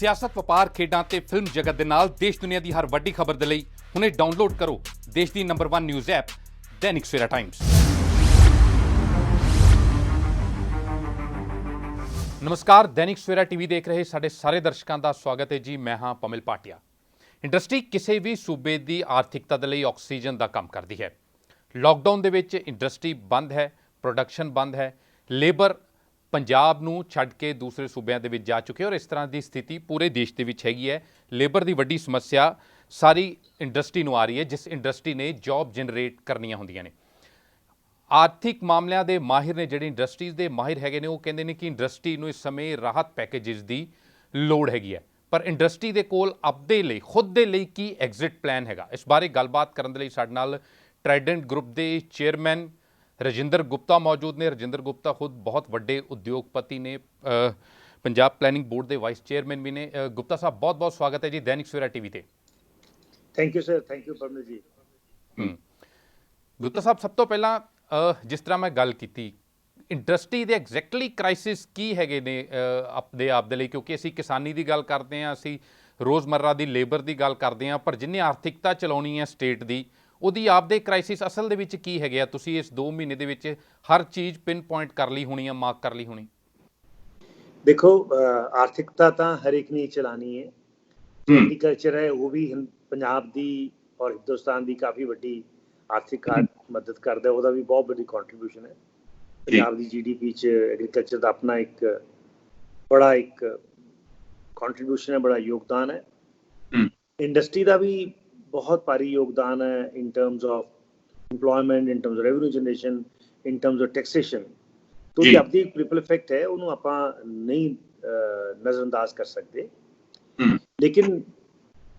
ਸਿਆਸਤ, ਵਪਾਰ, ਖੇਡਾਂ ਤੇ ਫਿਲਮ ਜਗਤ ਦੇ ਨਾਲ ਦੇਸ਼ ਦੁਨੀਆ ਦੀ ਹਰ ਵੱਡੀ ਖਬਰ ਦੇ ਲਈ ਹੁਣੇ ਡਾਊਨਲੋਡ ਕਰੋ ਦੇਸ਼ ਦੀ number 1 news app Dainik Savera Times. ਨਮਸਕਾਰ, ਦੈਨਿਕ ਸਵੇਰਾ ਟੀਵੀ ਦੇਖ ਰਹੇ ਸਾਡੇ ਸਾਰੇ ਦਰਸ਼ਕਾਂ ਦਾ ਸਵਾਗਤ ਹੈ ਜੀ। ਮੈਂ ਹਾਂ ਪਮਿਲ ਪਾਟਿਆ। ਇੰਡਸਟਰੀ ਕਿਸੇ ਵੀ ਸੂਬੇ ਦੀ ਆਰਥਿਕਤਾ ਦੇ ਲਈ ਆਕਸੀਜਨ ਦਾ ਕੰਮ ਕਰਦੀ ਹੈ। ਲਾਕਡਾਊਨ ਦੇ ਵਿੱਚ ਇੰਡਸਟਰੀ ਬੰਦ ਹੈ, ਪ੍ਰੋਡਕਸ਼ਨ ਬੰਦ ਹੈ, ਲੇਬਰ ਪੰਜਾਬ ਨੂੰ ਛੱਡ ਕੇ ਦੂਸਰੇ ਸੂਬਿਆਂ ਦੇ ਵਿੱਚ ਜਾ ਚੁੱਕੇ ਔਰ ਇਸ ਤਰ੍ਹਾਂ ਦੀ ਸਥਿਤੀ ਪੂਰੇ ਦੇਸ਼ ਦੇ ਵਿੱਚ ਹੈਗੀ ਹੈ। ਲੇਬਰ ਦੀ ਵੱਡੀ ਸਮੱਸਿਆ ਸਾਰੀ ਇੰਡਸਟਰੀ ਨੂੰ ਆ ਰਹੀ ਹੈ, ਜਿਸ ਇੰਡਸਟਰੀ ਨੇ ਜੌਬ ਜਨਰੇਟ ਕਰਨੀਆਂ ਹੁੰਦੀਆਂ ਨੇ। ਆਰਥਿਕ ਮਾਮਲਿਆਂ ਦੇ ਮਾਹਿਰ ਨੇ, ਜਿਹੜੇ ਇੰਡਸਟਰੀਜ਼ ਦੇ ਮਾਹਿਰ ਹੈਗੇ ਨੇ, ਉਹ ਕਹਿੰਦੇ ਨੇ ਕਿ ਇੰਡਸਟਰੀ ਨੂੰ ਇਸ ਸਮੇਂ ਰਾਹਤ ਪੈਕੇਜਿਸ ਦੀ ਲੋੜ ਹੈਗੀ ਹੈ। ਪਰ ਇੰਡਸਟਰੀ ਦੇ ਕੋਲ ਆਪਦੇ ਲਈ, ਖੁਦ ਦੇ ਲਈ ਕੀ ਐਗਜ਼ਿਟ ਪਲਾਨ ਹੈਗਾ? ਇਸ ਬਾਰੇ ਗੱਲਬਾਤ ਕਰਨ ਦੇ ਲਈ ਸਾਡੇ ਨਾਲ ਟਰਾਈਡੈਂਟ ਗਰੁੱਪ ਦੇ ਚੇਅਰਮੈਨ ਰਜਿੰਦਰ ਗੁਪਤਾ ਮੌਜੂਦ ਨੇ। ਰਜਿੰਦਰ ਗੁਪਤਾ ਖੁਦ ਬਹੁਤ ਵੱਡੇ ਉਦਯੋਗਪਤੀ ਨੇ, ਪੰਜਾਬ ਪਲੈਨਿੰਗ ਬੋਰਡ ਦੇ ਵਾਈਸ ਚੇਅਰਮੈਨ ਵੀ ਨੇ। ਗੁਪਤਾ ਸਾਹਿਬ, ਬਹੁਤ ਬਹੁਤ ਸਵਾਗਤ ਹੈ ਜੀ ਦੈਨਿਕ ਸਵੇਰਾ ਟੀਵੀ ਤੇ। Thank you sir, thank you Parmil ji. Gupta ਸਾਹਿਬ, ਸਭ ਤੋਂ ਪਹਿਲਾਂ ਜਿਸ ਤਰ੍ਹਾਂ ਮੈਂ ਗੱਲ ਕੀਤੀ, ਇੰਡਸਟਰੀ ਦੇ ਐਗਜ਼ੈਕਟਲੀ ਕ੍ਰਾਈਸਿਸ ਕੀ ਹੈਗੇ ਨੇ ਆਪਦੇ ਆਪ ਦੇ ਲਈ? ਕਿਉਂਕਿ ਅਸੀਂ ਕਿਸਾਨੀ ਦੀ ਗੱਲ ਕਰਦੇ ਹਾਂ, ਅਸੀਂ ਰੋਜ਼ਮर्रा ਦੀ ਲੇਬਰ ਦੀ ਗੱਲ ਕਰਦੇ ਹਾਂ, ਪਰ ਜਿੰਨੇ ਆਰਥਿਕਤਾ ਚਲਾਉਣੀ ਹੈ ਸਟੇਟ ਦੀ, ਉਹਦੀ ਆਪਦੇ ਕ੍ਰਾਈਸਿਸ ਅਸਲ ਦੇ ਵਿੱਚ ਕੀ ਹੈਗੇ ਆ? ਤੁਸੀਂ ਇਸ 2 ਮਹੀਨੇ ਦੇ ਵਿੱਚ ਹਰ ਚੀਜ਼ ਪਿਨ ਪੁਆਇੰਟ ਕਰ ਲਈ ਹੋਣੀ ਆ, ਮਾਰਕ ਕਰ ਲਈ ਹੋਣੀ। ਦੇਖੋ, ਆਰਥਿਕਤਾ ਤਾਂ ਹਰ ਇੱਕ ਨੇ ਚਲਾਣੀ ਹੈ। ਐਗਰੀਕਲਚਰ ਹੈ, ਉਹ ਵੀ ਪੰਜਾਬ ਦੀ ਔਰ ਹਿੰਦੁਸਤਾਨ ਦੀ ਕਾਫੀ ਵੱਡੀ ਆਰਥਿਕ ਮਦਦ ਕਰਦਾ, ਉਹਦਾ ਵੀ ਬਹੁਤ ਵੱਡੀ ਕੰਟਰੀਬਿਊਸ਼ਨ ਹੈ। ਪੰਜਾਬ ਦੀ GDP 'ਚ ਐਗਰੀਕਲਚਰ ਦਾ ਆਪਣਾ ਇੱਕ ਬੜਾ ਕੰਟਰੀਬਿਊਸ਼ਨ ਹੈ, ਬੜਾ ਯੋਗਦਾਨ ਹੈ। ਇੰਡਸਟਰੀ ਦਾ ਵੀ ਬਹੁਤ ਭਾਰੀ ਯੋਗਦਾਨ ਹੈ ਇਨ terms of employment, in terms of revenue generation, in terms of taxation. तो ये अपनी ट्रिपल इफेक्ट है, ਉਹਨੂੰ ਆਪਾਂ ਨਹੀਂ ਨਜ਼ਰਅੰਦਾਜ਼ ਕਰ ਸਕਦੇ। ਲੇਕਿਨ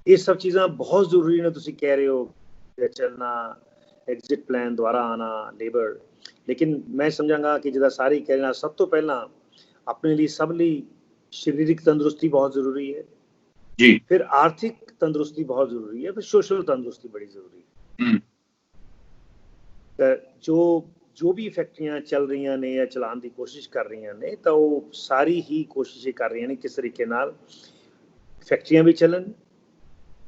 ਇਹ ਸਭ ਚੀਜ਼ਾਂ ਬਹੁਤ ਜ਼ਰੂਰੀ ਨੇ। ਤੁਸੀਂ ਕਹਿ ਰਹੇ ਹੋ ਚੱਲਣਾ, ਐਗਜ਼ਿਟ ਪਲਾਨ ਦੁਆਰਾ ਆਣਾ, ਲੇਬਰ। ਲੇਕਿਨ ਮੈਂ ਸਮਝਾਂਗਾ ਕਿ ਜਿੱਦਾਂ ਸਾਰੇ ਕਹਿ ਰਹੇ, ਸਭ ਤੋਂ ਪਹਿਲਾਂ ਆਪਣੇ ਲਈ, ਸਭ ਲਈ ਸਰੀਰਕ ਤੰਦਰੁਸਤੀ ਬਹੁਤ ਜ਼ਰੂਰੀ ਹੈ ਜੀ। ਫਿਰ ਆਰਥਿਕ ਤੰਦਰੁਸਤੀ ਬਹੁਤ ਜ਼ਰੂਰੀ ਹੈ, ਫਿਰ ਸੋਸ਼ਲ ਤੰਦਰੁਸਤੀ ਬੜੀ ਜ਼ਰੂਰੀ ਹੈ। ਤਾਂ ਜੋ ਵੀ ਫੈਕਟਰੀਆਂ ਚੱਲ ਰਹੀਆਂ ਨੇ ਜਾਂ ਚਲਾਉਣ ਦੀ ਕੋਸ਼ਿਸ਼ ਕਰ ਰਹੀਆਂ ਨੇ, ਤਾਂ ਉਹ ਸਾਰੀ ਹੀ ਕੋਸ਼ਿਸ਼ਾਂ ਕਰ ਰਹੀਆਂ ਨੇ ਕਿਸ ਤਰੀਕੇ ਨਾਲ ਫੈਕਟਰੀਆਂ ਵੀ ਚੱਲਣ,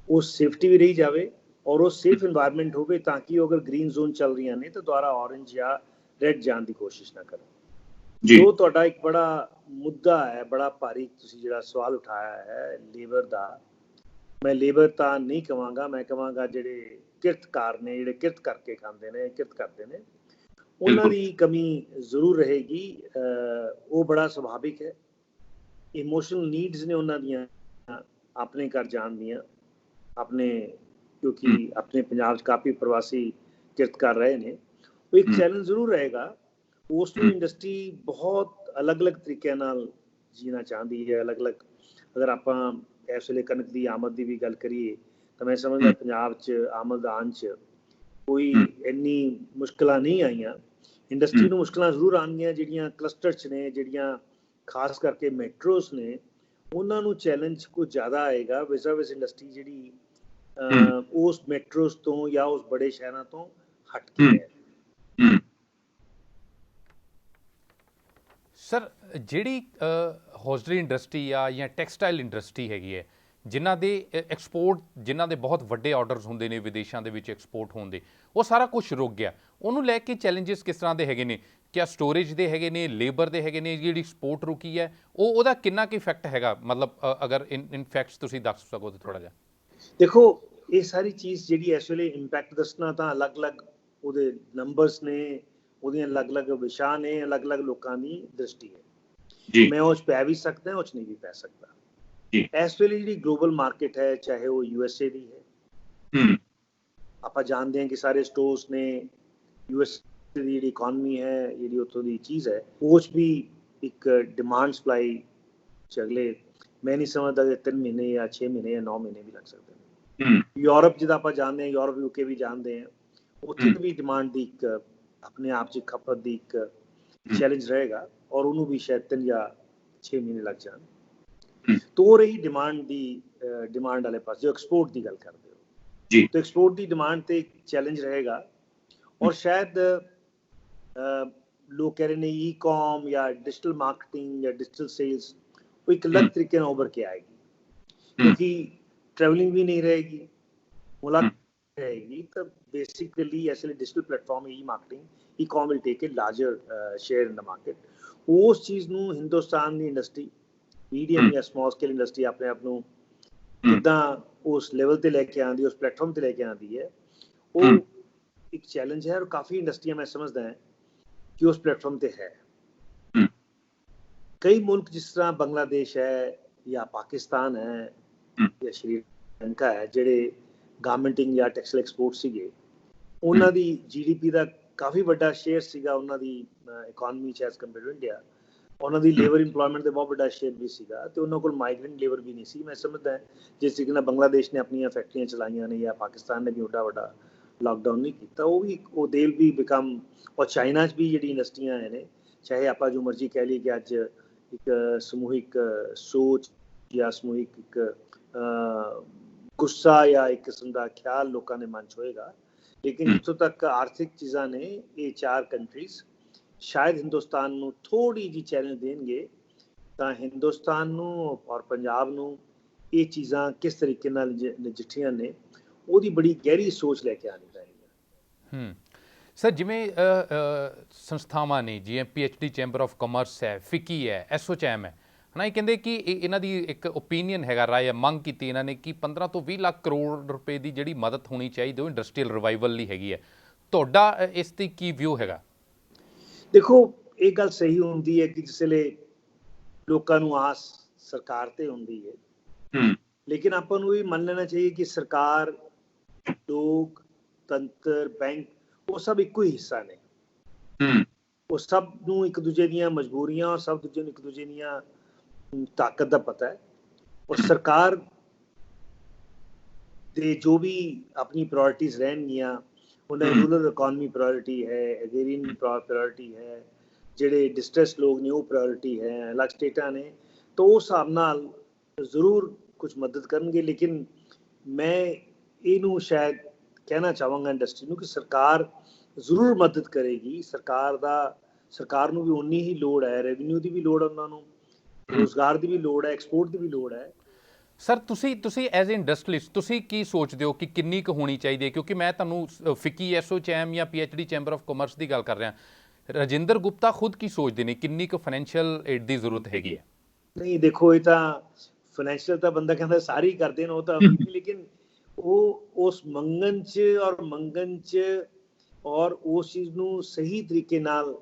ਉਹ ਸੇਫਟੀ ਵੀ ਰਹੀ ਜਾਵੇ ਔਰ ਉਹ ਸੇਫ ਇਨਵਾਇਰਨਮੈਂਟ ਹੋਵੇ, ਤਾਂ ਕਿ ਉਹ ਅਗਰ ਗ੍ਰੀਨ ਜ਼ੋਨ ਚੱਲ ਰਹੀਆਂ ਨੇ ਤਾਂ ਦੁਬਾਰਾ ਔਰੇਂਜ ਜਾਂ ਰੈੱਡ ਜਾਣ ਦੀ ਕੋਸ਼ਿਸ਼ ਨਾ ਕਰਨ। ਜੋ ਤੁਹਾਡਾ ਇੱਕ ਬੜਾ ਮੁੱਦਾ ਹੈ, ਬੜਾ ਭਾਰੀ ਤੁਸੀਂ ਜਿਹੜਾ ਸਵਾਲ ਉਠਾਇਆ ਹੈ ਲੇਬਰ ਦਾ, ਮੈਂ ਲੇਬਰ ਤਾਂ ਨਹੀਂ ਕਹਾਂਗਾ, ਮੈਂ ਕਹਾਂਗਾ ਜਿਹੜੇ ਕਿਰਤਕਾਰ ਨੇ, ਜਿਹੜੇ ਕਿਰਤ ਕਰਕੇ ਖਾਂਦੇ ਨੇ, ਕਿਰਤ ਕਰਦੇ ਨੇ, ਉਹਨਾਂ ਦੀ ਕਮੀ ਜ਼ਰੂਰ ਰਹੇਗੀ। ਉਹ ਬੜਾ ਸੁਭਾਵਿਕ ਹੈ। ਇਮੋਸ਼ਨਲ ਨੀਡਸ ਨੇ ਉਹਨਾਂ ਦੀਆਂ, ਆਪਣੇ ਘਰ ਜਾਣ ਦੀਆਂ, ਆਪਣੇ, ਕਿਉਂਕਿ ਆਪਣੇ ਪੰਜਾਬ 'ਚ ਕਾਫੀ ਪ੍ਰਵਾਸੀ ਕਿਰਤ ਕਰ ਰਹੇ ਨੇ। ਉਹ ਇੱਕ ਚੈਲੰਜ ਜ਼ਰੂਰ ਰਹੇਗਾ। ਉਸ ਨੂੰ ਇੰਡਸਟਰੀ ਬਹੁਤ ਅਲੱਗ-ਅਲੱਗ ਤਰੀਕਿਆਂ ਨਾਲ ਜੀਣਾ ਚਾਹੁੰਦੀ ਹੈ, ਅਲੱਗ-ਅਲੱਗ। ਅਗਰ ਆਪਾਂ ਇਸ ਵੇਲੇ ਕਣਕ ਦੀ ਆਮਦ ਦੀ ਵੀ ਗੱਲ ਕਰੀਏ ਤਾਂ ਮੈਂ ਸਮਝਦਾ ਪੰਜਾਬ 'ਚ ਆਮਦ ਆਉਣ 'ਚ ਕੋਈ ਇੰਨੀ ਮੁਸ਼ਕਿਲਾਂ ਨਹੀਂ ਆਈਆਂ। ਇੰਡਸਟਰੀ ਨੂੰ ਮੁਸ਼ਕਿਲਾਂ ਜ਼ਰੂਰ ਆਉਣਗੀਆਂ ਜਿਹੜੀਆਂ ਕਲਸਟਰ 'ਚ ਨੇ, ਜਿਹੜੀਆਂ ਖਾਸ ਕਰਕੇ ਮੈਟਰੋਸ ਨੇ, ਉਹਨਾਂ ਨੂੰ ਚੈਲੰਜ ਕੁਝ ਜ਼ਿਆਦਾ ਆਏਗਾ ਵਿਸ ਇੰਡਸਟਰੀ ਜਿਹੜੀ ਉਸ ਮੈਟਰੋਸ ਤੋਂ ਜਾਂ ਉਸ ਬੜੇ ਸ਼ਹਿਰਾਂ ਤੋਂ ਹਟ ਕੇ ਹੈ। ਸਰ, ਜਿਹੜੀ ਹੌਜ਼ਰੀ ਇੰਡਸਟਰੀ ਆ ਜਾਂ ਟੈਕਸਟਾਈਲ ਇੰਡਸਟਰੀ ਹੈਗੀ ਹੈ, ਜਿਨ੍ਹਾਂ ਦੇ ਐਕਸਪੋਰਟ, ਜਿਨ੍ਹਾਂ ਦੇ ਬਹੁਤ ਵੱਡੇ ਆਰਡਰਸ ਹੁੰਦੇ ਨੇ ਵਿਦੇਸ਼ਾਂ ਦੇ ਵਿੱਚ ਐਕਸਪੋਰਟ ਹੋਣ ਦੇ, ਉਹ ਸਾਰਾ ਕੁਝ ਰੁਕ ਗਿਆ। ਉਹਨੂੰ ਲੈ ਕੇ ਚੈਲੰਜਸ ਕਿਸ ਤਰ੍ਹਾਂ ਦੇ ਹੈਗੇ ਨੇ? ਕਿਆ ਸਟੋਰੇਜ ਦੇ ਹੈਗੇ ਨੇ, ਲੇਬਰ ਦੇ ਹੈਗੇ ਨੇ? ਜਿਹੜੀ ਐਕਸਪੋਰਟ ਰੁਕੀ ਹੈ, ਉਹਦਾ ਕਿੰਨਾ ਕੁ ਇਫੈਕਟ ਹੈਗਾ? ਮਤਲਬ ਅਗਰ ਇਨ ਫੈਕਟਸ ਤੁਸੀਂ ਦੱਸ ਸਕੋ ਤਾਂ ਥੋੜ੍ਹਾ ਜਿਹਾ। ਦੇਖੋ, ਇਹ ਸਾਰੀ ਚੀਜ਼ ਜਿਹੜੀ ਇਸ ਵੇਲੇ ਇੰਪੈਕਟ ਦੱਸਣਾ ਤਾਂ ਅਲੱਗ-ਅਲੱਗ ਉਹਦੇ ਨੰਬਰਸ ਨੇ, ਉਹਦੀਆਂ ਅਲੱਗ-ਅਲੱਗ ਵਿਸ਼ਾ ਨੇ, ਅਲੱਗ-ਅਲੱਗ ਲੋਕਾਂ ਦੀ ਦ੍ਰਿਸ਼ਟੀ ਹੈ। ਮੈਂ ਉਹ 'ਚ ਪੈ ਵੀ ਸਕਦਾ, ਉਹ 'ਚ ਨਹੀਂ ਵੀ ਪੈ ਸਕਦਾ। ਇਸ ਵੇਲੇ ਜਿਹੜੀ ਗਲੋਬਲ ਮਾਰਕੀਟ ਹੈ, ਚਾਹੇ ਉਹ USA ਦੀ ਹੈ, ਆਪਾਂ ਜਾਣਦੇ ਹਾਂ ਕਿ ਸਾਰੇ ਸਟੋਰਸ ਨੇ, USA ਦੀ ਜਿਹੜੀ ਇਕੋਨਮੀ ਹੈ, ਜਿਹੜੀ ਉੱਥੋਂ ਦੀ ਚੀਜ਼ ਹੈ, ਉਹ 'ਚ ਵੀ ਇੱਕ ਡਿਮਾਂਡ ਸਪਲਾਈ 'ਚ ਅਗਲੇ, ਮੈਂ ਨਹੀਂ ਸਮਝਦਾ ਕਿ 3 ਮਹੀਨੇ ਜਾਂ 6 ਮਹੀਨੇ ਜਾਂ 9 ਮਹੀਨੇ ਵੀ ਲੱਗ ਸਕਦੇ ਨੇ। ਯੂਰਪ ਜਿੱਦਾਂ ਆਪਾਂ ਜਾਣਦੇ ਹਾਂ, ਯੂਰਪ UK ਵੀ ਜਾਣਦੇ ਹਾਂ, ਉੱਥੇ ਵੀ ਡਿਮਾਂਡ ਦੀ ਇੱਕ ਆਪਣੇ ਆਪ 'ਚ ਖਪਤ ਦੀ ਇੱਕ ਚੈਲੰਜ ਰਹੇਗਾ ਔਰ ਉਹਨੂੰ ਵੀ ਸ਼ਾਇਦ 3 ਜਾਂ 6 ਮਹੀਨੇ ਲੱਗ ਜਾਣ। तो रही डिमांड दी, डिमांड वाले पास जो एक्सपोर्ट की गल करते हो जी, तो एक्सपोर्ट की डिमांड ते चैलेंज रहेगा। और शायद लोग कह रहे ने ई-कॉम या डिजिटल मार्केटिंग या डिजिटल सेल्स वो एक अलग तरीके ਨਾਲ उभर के आएगी। क्योंकि ट्रैवलिंग भी नहीं रहेगी, मुलाकात रहेगी। तो बेसिकली इसलिए digital platform e marketing e com will take a larger share in the market. उस चीज़ ਨੂੰ ਹਿੰਦੁਸਤਾਨ ਦੀ ਇੰਡਸਟਰੀ ਮੀਡੀਅਮ ਜਾਂ ਸਮਾਲ ਸਕੇਲ ਇੰਡਸਟਰੀ ਆਪਣੇ ਆਪ ਨੂੰ ਕਿੱਦਾਂ ਉਸ ਲੈਵਲ ਤੇ ਲੈ ਕੇ ਆਉਂਦੀ, ਉਸ ਪਲੇਟਫਾਰਮ ਤੇ ਲੈ ਕੇ ਆਉਂਦੀ ਹੈ, ਉਹ ਇੱਕ ਚੈਲੰਜ ਹੈ। ਔਰ ਕਾਫੀ ਇੰਡਸਟਰੀਆਂ ਮੈਂ ਸਮਝਦਾ ਹਾਂ ਕਿ ਉਸ ਪਲੇਟਫਾਰਮ ਤੇ ਹੈ। ਕਈ ਮੁਲਕ ਜਿਸ ਤਰ੍ਹਾਂ ਬੰਗਲਾਦੇਸ਼ ਹੈ ਜਾਂ ਪਾਕਿਸਤਾਨ ਹੈ ਜਾਂ ਸ਼੍ਰੀਲੰਕਾ ਹੈ, ਜਿਹੜੇ ਗਾਰਮੈਂਟਿੰਗ ਜਾਂ ਟੈਕਸਟਾਈਲ ਐਕਸਪੋਰਟ ਸੀਗੇ, ਉਹਨਾਂ ਦੀ GDP ਦਾ ਕਾਫੀ ਵੱਡਾ ਸ਼ੇਅਰ ਸੀਗਾ ਉਹਨਾਂ ਦੀ ਇਕੋਨਮੀ 'ਚ ਐਜ਼ ਕੰਪੇਅਰ ਟੂ ਇੰਡੀਆ। ਉਹਨਾਂ ਦੀ ਲੇਬਰ ਇੰਪਲੋਇਮੈਂਟ ਦਾ ਬਹੁਤ ਵੱਡਾ ਸ਼ੇਅਰ ਵੀ ਸੀਗਾ ਅਤੇ ਉਹਨਾਂ ਕੋਲ ਮਾਈਗ੍ਰੈਂਟ ਲੇਬਰ ਵੀ ਨਹੀਂ ਸੀ। ਮੈਂ ਸਮਝਦਾ ਜਿਸ ਤਰੀਕੇ ਨਾਲ ਬੰਗਲਾਦੇਸ਼ ਨੇ ਆਪਣੀਆਂ ਫੈਕਟਰੀਆਂ ਚਲਾਈਆਂ ਨੇ ਜਾਂ ਪਾਕਿਸਤਾਨ ਨੇ ਵੀ ਓਡਾ ਵੱਡਾ ਲਾਕਡਾਊਨ ਨਹੀਂ ਕੀਤਾ, ਉਹ ਦੇ ਵਿਲ ਬੀ ਬਿਕਮ। ਔਰ ਚਾਈਨਾ 'ਚ ਵੀ ਜਿਹੜੀ ਇੰਡਸਟਰੀਆਂ ਆਏ ਨੇ, ਚਾਹੇ ਆਪਾਂ ਜੋ ਮਰਜ਼ੀ ਕਹਿ ਲਈਏ ਕਿ ਅੱਜ ਇੱਕ ਸਮੂਹਿਕ ਸੋਚ ਜਾਂ ਸਮੂਹਿਕ ਇੱਕ ਗੁੱਸਾ ਜਾਂ ਇੱਕ ਕਿਸਮ ਦਾ ਖਿਆਲ ਲੋਕਾਂ ਦੇ ਮਨ 'ਚ ਹੋਏਗਾ, ਲੇਕਿਨ ਜਿੱਥੋਂ ਤੱਕ ਆਰਥਿਕ ਚੀਜ਼ਾਂ ਨੇ, ਇਹ 4 ਕੰਟਰੀਜ਼ ਸ਼ਾਇਦ ਹਿੰਦੁਸਤਾਨ ਨੂੰ ਥੋੜ੍ਹੀ ਜਿਹੀ ਚੈਲੰਜ ਦੇਣਗੇ। ਤਾਂ ਹਿੰਦੁਸਤਾਨ ਨੂੰ ਔਰ ਪੰਜਾਬ ਨੂੰ ਇਹ ਚੀਜ਼ਾਂ ਕਿਸ ਤਰੀਕੇ ਨਾਲ ਨਜਿੱਠੀਆਂ ਨੇ, ਉਹਦੀ ਬੜੀ ਗਹਿਰੀ ਸੋਚ ਲੈ ਕੇ ਆਉਣੀ ਪੈਣੀ ਹੈ। ਸਰ, ਜਿਵੇਂ ਸੰਸਥਾਵਾਂ ਨੇ, ਜਿਵੇਂ PhD ਚੈਂਬਰ ਆਫ ਕਾਮਰਸ ਹੈ, ਫਿੱਕੀ ਹੈ, ਐਸੋਚੈਮ ਹੈ ਨਾ, ਇਹ ਕਹਿੰਦੇ ਕਿ ਇਹਨਾਂ ਦੀ ਇੱਕ ਓਪੀਨੀਅਨ ਹੈਗਾ, ਰਾਏ ਮੰਗ ਕੀਤੀ ਇਹਨਾਂ ਨੇ ਕਿ 15 ਤੋਂ 20 ਲੱਖ ਕਰੋੜ ਰੁਪਏ ਦੀ ਜਿਹੜੀ ਮਦਦ ਹੋਣੀ ਚਾਹੀਦੀ ਉਹ ਇੰਡਸਟਰੀਅਲ ਰਿਵਾਈਵਲ ਲਈ ਹੈਗੀ ਹੈ। ਤੁਹਾਡਾ ਇਸ 'ਤੇ ਕੀ ਵਿਊ ਹੈਗਾ? ਦੇਖੋ, ਇਹ ਗੱਲ ਸਹੀ ਹੁੰਦੀ ਹੈ ਕਿ ਜਿਸ ਵੇਲੇ ਲੋਕਾਂ ਨੂੰ ਆਸ ਸਰਕਾਰ ਤੇ ਹੁੰਦੀ ਹੈ, ਲੇਕਿਨ ਆਪਾਂ ਨੂੰ ਇਹ ਮੰਨ ਲੈਣਾ ਚਾਹੀਏ ਕਿ ਸਰਕਾਰ, ਲੋਕ ਤੰਤਰ, ਬੈਂਕ, ਉਹ ਸਭ ਇੱਕੋ ਹੀ ਹਿੱਸਾ ਨੇ। ਉਹ ਸਭ ਨੂੰ ਇੱਕ ਦੂਜੇ ਦੀਆਂ ਮਜਬੂਰੀਆਂ ਔਰ ਸਭ ਦੂਜੇ ਨੂੰ ਇੱਕ ਦੂਜੇ ਦੀਆਂ ਤਾਕਤ ਦਾ ਪਤਾ ਹੈ। ਔਰ ਸਰਕਾਰ ਦੇ ਜੋ ਵੀ ਆਪਣੀ ਪ੍ਰਾਇੋਰਟੀਜ਼ ਰਹਿਣਗੀਆਂ, ਉਹਨਾਂ ਦੀ ਰੂਰਲ ਇਕੋਨਮੀ ਪ੍ਰਾਇੋਰਟੀ ਹੈ, ਐਗਰੀਨ ਪ੍ਰਾਇੋਰਟੀ ਹੈ, ਜਿਹੜੇ ਡਿਸਟ੍ਰੈਸ ਲੋਕ ਨੇ ਉਹ ਪ੍ਰਾਇੋਰਟੀ ਹੈ, ਅਲੱਗ ਸਟੇਟਾਂ ਨੇ, ਤਾਂ ਉਸ ਹਿਸਾਬ ਨਾਲ ਜ਼ਰੂਰ ਕੁਝ ਮਦਦ ਕਰਨਗੇ। ਲੇਕਿਨ ਮੈਂ ਇਹਨੂੰ ਸ਼ਾਇਦ ਕਹਿਣਾ ਚਾਹਾਂਗਾ ਇੰਡਸਟਰੀ ਨੂੰ ਕਿ ਸਰਕਾਰ ਜ਼ਰੂਰ ਮਦਦ ਕਰੇਗੀ। ਸਰਕਾਰ ਨੂੰ ਵੀ ਉਨੀ ਹੀ ਲੋੜ ਹੈ, ਰੈਵਨਿਊ ਦੀ ਵੀ ਲੋੜ ਹੈ, ਉਹਨਾਂ ਨੂੰ ਰੁਜ਼ਗਾਰ ਦੀ ਵੀ ਲੋੜ ਹੈ, ਐਕਸਪੋਰਟ ਦੀ ਵੀ ਲੋੜ ਹੈ। ਸਰ, ਤੁਸੀਂ ਐਜ਼ ਏ ਇੰਡਸਟਰੀਲਿਸਟ ਤੁਸੀਂ ਕੀ ਸੋਚਦੇ ਹੋ ਕਿ ਕਿੰਨੀ ਕੁ ਹੋਣੀ ਚਾਹੀਦੀ ਹੈ? ਕਿਉਂਕਿ ਮੈਂ ਤੁਹਾਨੂੰ ਫਿੱਕੀ, ਐਸੋਚੈਮ ਜਾਂ PhD ਚੈਂਬਰ ਆਫ ਕਾਮਰਸ ਦੀ ਗੱਲ ਕਰ ਰਿਹਾ। ਰਾਜਿੰਦਰ ਗੁਪਤਾ ਖੁਦ ਕੀ ਸੋਚਦੇ ਨੇ, ਕਿੰਨੀ ਕੁ ਫਾਈਨੈਂਸ਼ੀਅਲ ਏਡ ਦੀ ਜ਼ਰੂਰਤ ਹੈਗੀ ਹੈ? ਨਹੀਂ, ਦੇਖੋ, ਇਹ ਤਾਂ ਫਾਈਨੈਂਸ਼ੀਅਲ ਤਾਂ ਬੰਦਾ ਕਹਿੰਦਾ ਸਾਰੇ ਹੀ ਕਰਦੇ ਨੇ, ਉਹ ਤਾਂ ਲੇਕਿਨ ਉਹ ਉਸ ਮੰਗਣ 'ਚ ਔਰ ਉਸ ਚੀਜ਼ ਨੂੰ ਸਹੀ ਤਰੀਕੇ ਨਾਲ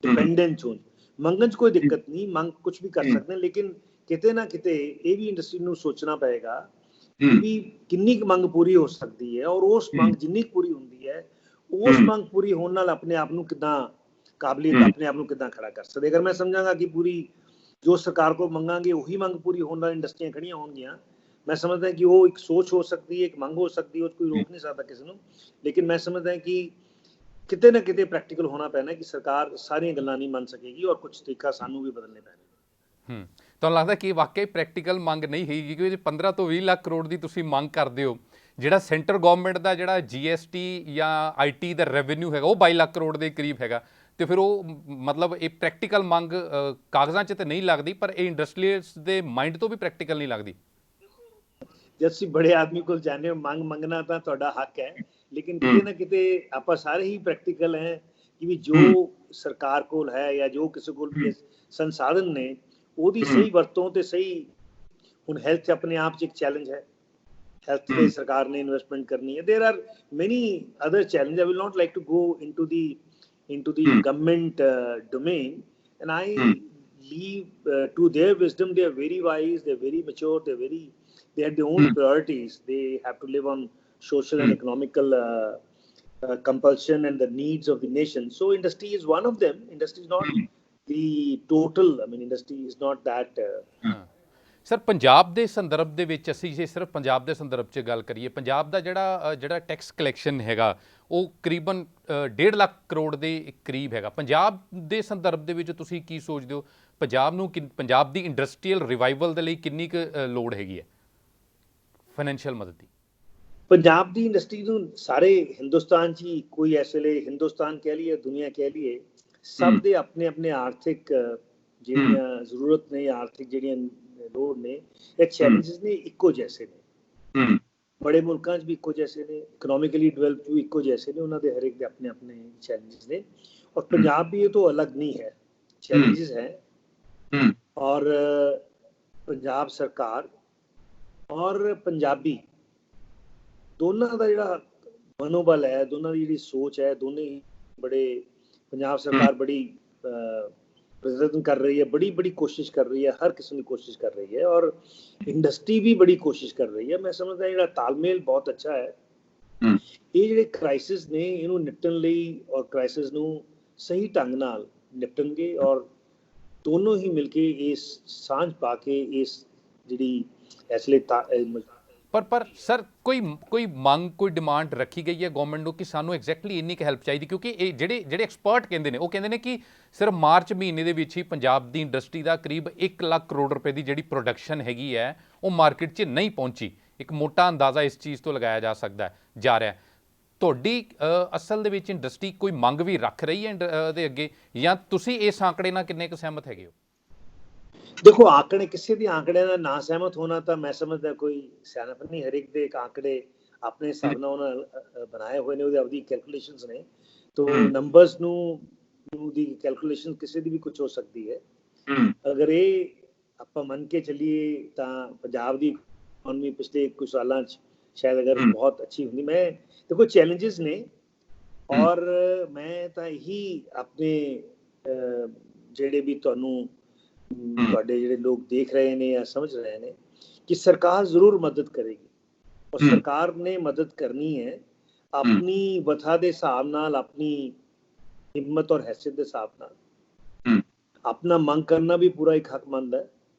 ਡਿਪੈਂਡੈਂਟ ਹੋਣ। ਮੰਗਣ 'ਚ ਕੋਈ ਦਿੱਕਤ ਨਹੀਂ, ਮੰਗ ਕੁਝ ਵੀ ਕਰ ਸਕਦੇ, ਲੇਕਿਨ ਕਿਤੇ ਨਾ ਕਿਤੇ ਇਹ ਵੀ ਇੰਡਸਟਰੀ ਨੂੰ ਸੋਚਣਾ ਪਏਗਾ ਵੀ ਕਿੰਨੀ ਕੁ ਮੰਗ ਪੂਰੀ ਹੋ ਸਕਦੀ ਹੈ, ਔਰ ਉਸ ਮੰਗ ਜਿੰਨੀ ਪੂਰੀ ਹੁੰਦੀ ਹੈ, ਉਸ ਮੰਗ ਪੂਰੀ ਹੋਣ ਨਾਲ ਆਪਣੇ ਆਪ ਨੂੰ ਕਿੱਦਾਂ ਕਾਬਲੀਅਤ, ਆਪਣੇ ਆਪ ਨੂੰ ਕਿੱਦਾਂ ਖੜਾ ਕਰ ਸਕਦੇ। ਅਗਰ ਮੈਂ ਸਮਝਾਂਗਾ ਕਿ ਪੂਰੀ ਜੋ ਸਰਕਾਰ ਕੋਲ ਮੰਗਾਂਗੇ ਉਹੀ ਮੰਗ ਪੂਰੀ ਹੋਣ ਨਾਲ ਇੰਡਸਟਰੀਆਂ ਖੜੀਆਂ ਹੋਣਗੀਆਂ, ਮੈਂ ਸਮਝਦਾ ਕਿ ਉਹ ਇੱਕ ਸੋਚ ਹੋ ਸਕਦੀ ਹੈ, ਇੱਕ ਮੰਗ ਹੋ ਸਕਦੀ ਹੈ, ਉਹ ਕੋਈ ਰੋਕ ਨਹੀਂ ਸਕਦਾ ਕਿਸੇ ਨੂੰ। ਲੇਕਿਨ ਮੈਂ ਸਮਝਦਾ ਕਿ ਕਿਤੇ ਨਾ ਕਿਤੇ ਪ੍ਰੈਕਟੀਕਲ ਹੋਣਾ ਪੈਣਾ ਕਿ ਸਰਕਾਰ ਸਾਰੀਆਂ ਗੱਲਾਂ ਨਹੀਂ ਮੰਨ ਸਕੇਗੀ ਔਰ ਕੁਝ ਤਰੀਕਾ ਸਾਨੂੰ ਵੀ ਬਦਲਣੇ ਪੈਣੇ। ਤੁਹਾਨੂੰ ਲੱਗਦਾ ਕਿ ਵਾਕਈ ਪ੍ਰੈਕਟੀਕਲ ਮੰਗ ਨਹੀਂ ਹੈਗੀ? ਕਿਉਂਕਿ 15 ਤੋਂ 20 ਲੱਖ ਕਰੋੜ ਦੀ ਤੁਸੀਂ ਮੰਗ ਕਰਦੇ ਹੋ, ਜਿਹੜਾ ਸੈਂਟਰ ਗੌਰਮੈਂਟ ਦਾ ਜਿਹੜਾ GST ਜਾਂ IT ਦਾ ਰੈਵਨਿਊ ਹੈਗਾ ਉਹ 22 ਲੱਖ ਕਰੋੜ ਦੇ ਕਰੀਬ ਹੈਗਾ, ਅਤੇ ਫਿਰ ਉਹ ਮਤਲਬ ਇਹ ਪ੍ਰੈਕਟੀਕਲ ਮੰਗ ਕਾਗਜ਼ਾਂ 'ਚ ਤਾਂ ਨਹੀਂ ਲੱਗਦੀ, ਪਰ ਇਹ ਇੰਡਸਟਰੀਅਲਿਸਟ ਦੇ ਮਾਈਂਡ ਤੋਂ ਵੀ ਪ੍ਰੈਕਟੀਕਲ ਨਹੀਂ ਲੱਗਦੀ। ਜਦ ਤੁਸੀਂ ਬੜੇ ਆਦਮੀ ਕੋਲ ਜਾਂਦੇ ਹੋ, ਮੰਗ ਮੰਗਣਾ ਤਾਂ ਤੁਹਾਡਾ ਹੱਕ ਹੈ, ਲੇਕਿਨ ਕਿਤੇ ਨਾ ਕਿਤੇ ਆਪਾਂ ਸਾਰੇ ਹੀ ਪ੍ਰੈਕਟੀਕਲ ਹੈ ਕਿ ਵੀ ਜੋ ਸਰਕਾਰ ਕੋਲ ਹੈ ਜਾਂ ਜੋ ਕਿਸੇ ਕੋਲ ਵੀ ਸੰਸਾਧਨ ਨੇ, ਉਹਦੀ ਸਹੀ ਵਰਤੋਂ ਤੇ ਸਹੀ। ਹੁਣ ਹੈਲਥ ਆਪਣੇ ਆਪ 'ਚ ਇੱਕ ਚੈਲੰਜ ਹੈ, ਹੈਲਥ 'ਤੇ ਸਰਕਾਰ ਨੇ ਇਨਵੈਸਟਮੈਂਟ ਕਰਨੀ ਹੈ। There are many other challenge. I will not like to go into the government domain, and I leave to their wisdom. They are very wise, they are very mature, they have their own priorities. They have to live on social and economical compulsion and the needs of the nation. So industry is one of them. Industry is not the total, I mean industry is not that sir, Punjab ਦੇ ਸੰਦਰਭ ਦੇ ਵਿੱਚ ਅਸੀਂ ਜੇ ਸਿਰਫ ਪੰਜਾਬ ਦੇ ਸੰਦਰਭ 'ਚ ਗੱਲ ਕਰੀਏ, ਪੰਜਾਬ ਦਾ ਜਿਹੜਾ ਟੈਕਸ ਕਲੈਕਸ਼ਨ ਹੈਗਾ ਉਹ ਕਰੀਬਨ 1.5 ਲੱਖ ਕਰੋੜ ਦੇ ਕਰੀਬ ਹੈਗਾ। ਪੰਜਾਬ ਦੇ ਸੰਦਰਭ ਦੇ ਵਿੱਚ ਤੁਸੀਂ ਕੀ ਸੋਚਦੇ ਹੋ? ਪੰਜਾਬ ਦੀ ਇੰਡਸਟਰੀਅਲ ਰਿਵਾਈਵਲ ਦੇ ਲਈ ਕਿੰਨੀ ਕੁ ਲੋੜ ਹੈਗੀ ਹੈ ਫਾਈਨੈਂਸ਼ੀਅਲ ਮਦਦ ਦੀ? ਪੰਜਾਬ ਦੀ ਇੰਡਸਟਰੀ ਨੂੰ ਸਾਰੇ ਹਿੰਦੁਸਤਾਨ 'ਚ ਹੀ, ਕੋਈ ਇਸ ਵੇਲੇ ਹਿੰਦੁਸਤਾਨ ਕਹਿ ਲਈਏ, ਦੁਨੀਆ ਕਹਿ ਲਈਏ, ਸਭ ਦੇ ਆਪਣੇ ਆਪਣੇ ਆਰਥਿਕ ਜਿਹੜੀਆਂ ਜ਼ਰੂਰਤ ਨੇ, ਆਰਥਿਕ ਜਿਹੜੀਆਂ ਲੋੜ ਨੇ ਜਾਂ ਚੈਲੰਜਸ ਨੇ ਇੱਕੋ ਜੈਸੇ ਨੇ। ਬੜੇ ਮੁਲਕਾਂ 'ਚ ਵੀ ਇੱਕੋ ਜੈਸੇ ਨੇ, ਇਕਨੋਮਿਕਲੀ ਡਿਵੈਲਪਡ ਵੀ ਇੱਕੋ ਜੈਸੇ ਨੇ, ਉਹਨਾਂ ਦੇ ਹਰ ਇੱਕ ਦੇ ਆਪਣੇ ਆਪਣੇ ਚੈਲੰਜਸ ਨੇ। और पंजाब भी ये तो अलग नहीं है, चैलेंजेस हैं। और पंजाब सरकार और पंजाबी दोनों का जिहड़ा मनोबल है, दोनों की जिहड़ी सोच है, दोनों ही बड़े, पंजाब सरकार बड़ी प्रयत्न कर रही है, बड़ी बड़ी कोशिश कर रही है, हर किस्म की कोशिश कर रही है, और इंडस्ट्री भी बड़ी कोशिश कर रही है। मैं समझदा जिहड़ा तालमेल बहुत अच्छा है। ये जिहड़े क्राइसिस ने इहनूं निपटण लई और क्राइसिस नूं सही ढंग नाल निपटणगे, और दोनों ही मिलके इस सांझ पा के इस जिहड़ी इसले पर सर कोई ਮੰਗ, ਕੋਈ ਡਿਮਾਂਡ ਰੱਖੀ ਗਈ ਹੈ ਗਵਰਨਮੈਂਟ ਨੂੰ ਕਿ ਸਾਨੂੰ ਐਗਜ਼ੈਕਟਲੀ ਇੰਨੀ ਕੁ ਹੈਲਪ ਚਾਹੀਦੀ? ਕਿਉਂਕਿ ਇਹ ਜਿਹੜੇ ਐਕਸਪਰਟ ਕਹਿੰਦੇ ਨੇ, ਉਹ ਕਹਿੰਦੇ ਨੇ ਕਿ ਸਿਰਫ ਮਾਰਚ ਮਹੀਨੇ ਦੇ ਵਿੱਚ ਹੀ ਪੰਜਾਬ ਦੀ ਇੰਡਸਟਰੀ ਦਾ ਕਰੀਬ 1 ਲੱਖ ਕਰੋੜ ਰੁਪਏ ਦੀ ਜਿਹੜੀ ਪ੍ਰੋਡਕਸ਼ਨ ਹੈਗੀ ਹੈ ਉਹ ਮਾਰਕੀਟ 'ਚ ਨਹੀਂ ਪਹੁੰਚੀ। ਇੱਕ ਮੋਟਾ ਅੰਦਾਜ਼ਾ ਇਸ ਚੀਜ਼ ਤੋਂ ਲਗਾਇਆ ਜਾ ਰਿਹਾ। ਤੁਹਾਡੀ ਅਸਲ ਦੇ ਵਿੱਚ ਇੰਡਸਟਰੀ ਕੋਈ ਮੰਗ ਵੀ ਰੱਖ ਰਹੀ ਹੈ ਦੇ ਅੱਗੇ, ਜਾਂ ਤੁਸੀਂ ਇਸ ਆંકੜੇ ਨਾਲ ਕਿੰਨੇ ਕੁ ਸਹਿਮਤ ਹੈਗੇ ਹੋ? देखो, आंकड़े किसी भी आंकड़े ना ना सहमत होना तो मैं समझदा कोई सियाणप नहीं। हर एक दे एक आंकड़े अपने हिसाब नाल उन्होंने बनाए हुए ने, ਉਹਦੀ कैलकुलेशंस ने, तो नंबर्स ਨੂੰ ਦੀ कैलकुलेशन ਕਿਸੇ ਦੀ ਵੀ ਕੁਝ ਹੋ ਸਕਦੀ ਹੈ। ਅਗਰ ਇਹ ਆਪਾਂ ਮੰਨ ਕੇ ਚੱਲੀਏ ਤਾਂ ਪੰਜਾਬ ਦੀ ਇਕਨੋਮੀ ਪਿਛਲੇ ਕੁਝ ਸਾਲਾਂ 'ਚ ਸ਼ਾਇਦ ਅਗਰ ਬਹੁਤ ਅੱਛੀ ਹੁੰਦੀ। ਮੈਂ ਦੇਖੋ ਚੈਲੰਜਸ ਨੇ, ਔਰ ਮੈਂ ਤਾਂ ਇਹੀ ਆਪਣੇ ਜਿਹੜੇ ਵੀ ਤੁਹਾਨੂੰ ਤੁਹਾਡੇ ਜਿਹੜੇ ਲੋਕ ਦੇਖ ਰਹੇ ਨੇ ਜਾਂ ਸਮਝ ਰਹੇ ਨੇ ਕਿ ਸਰਕਾਰ ਜ਼ਰੂਰ ਮਦਦ ਕਰੇਗੀ, ਔਰ ਸਰਕਾਰ ਨੇ ਮਦਦ ਕਰਨੀ ਹੈ ਆਪਣੀ ਵਥਾ ਦੇ ਹਿਸਾਬ ਨਾਲ, ਆਪਣੀ ਹਿੰਮਤ ਔਰ ਹੈਸੀਅਤ ਦੇ ਹਿਸਾਬ ਨਾਲ। ਆਪਣਾ ਮੰਗ ਕਰਨਾ ਵੀ ਪੂਰਾ ਇੱਕ ਹੱਕਮੰਦ ਹੈ,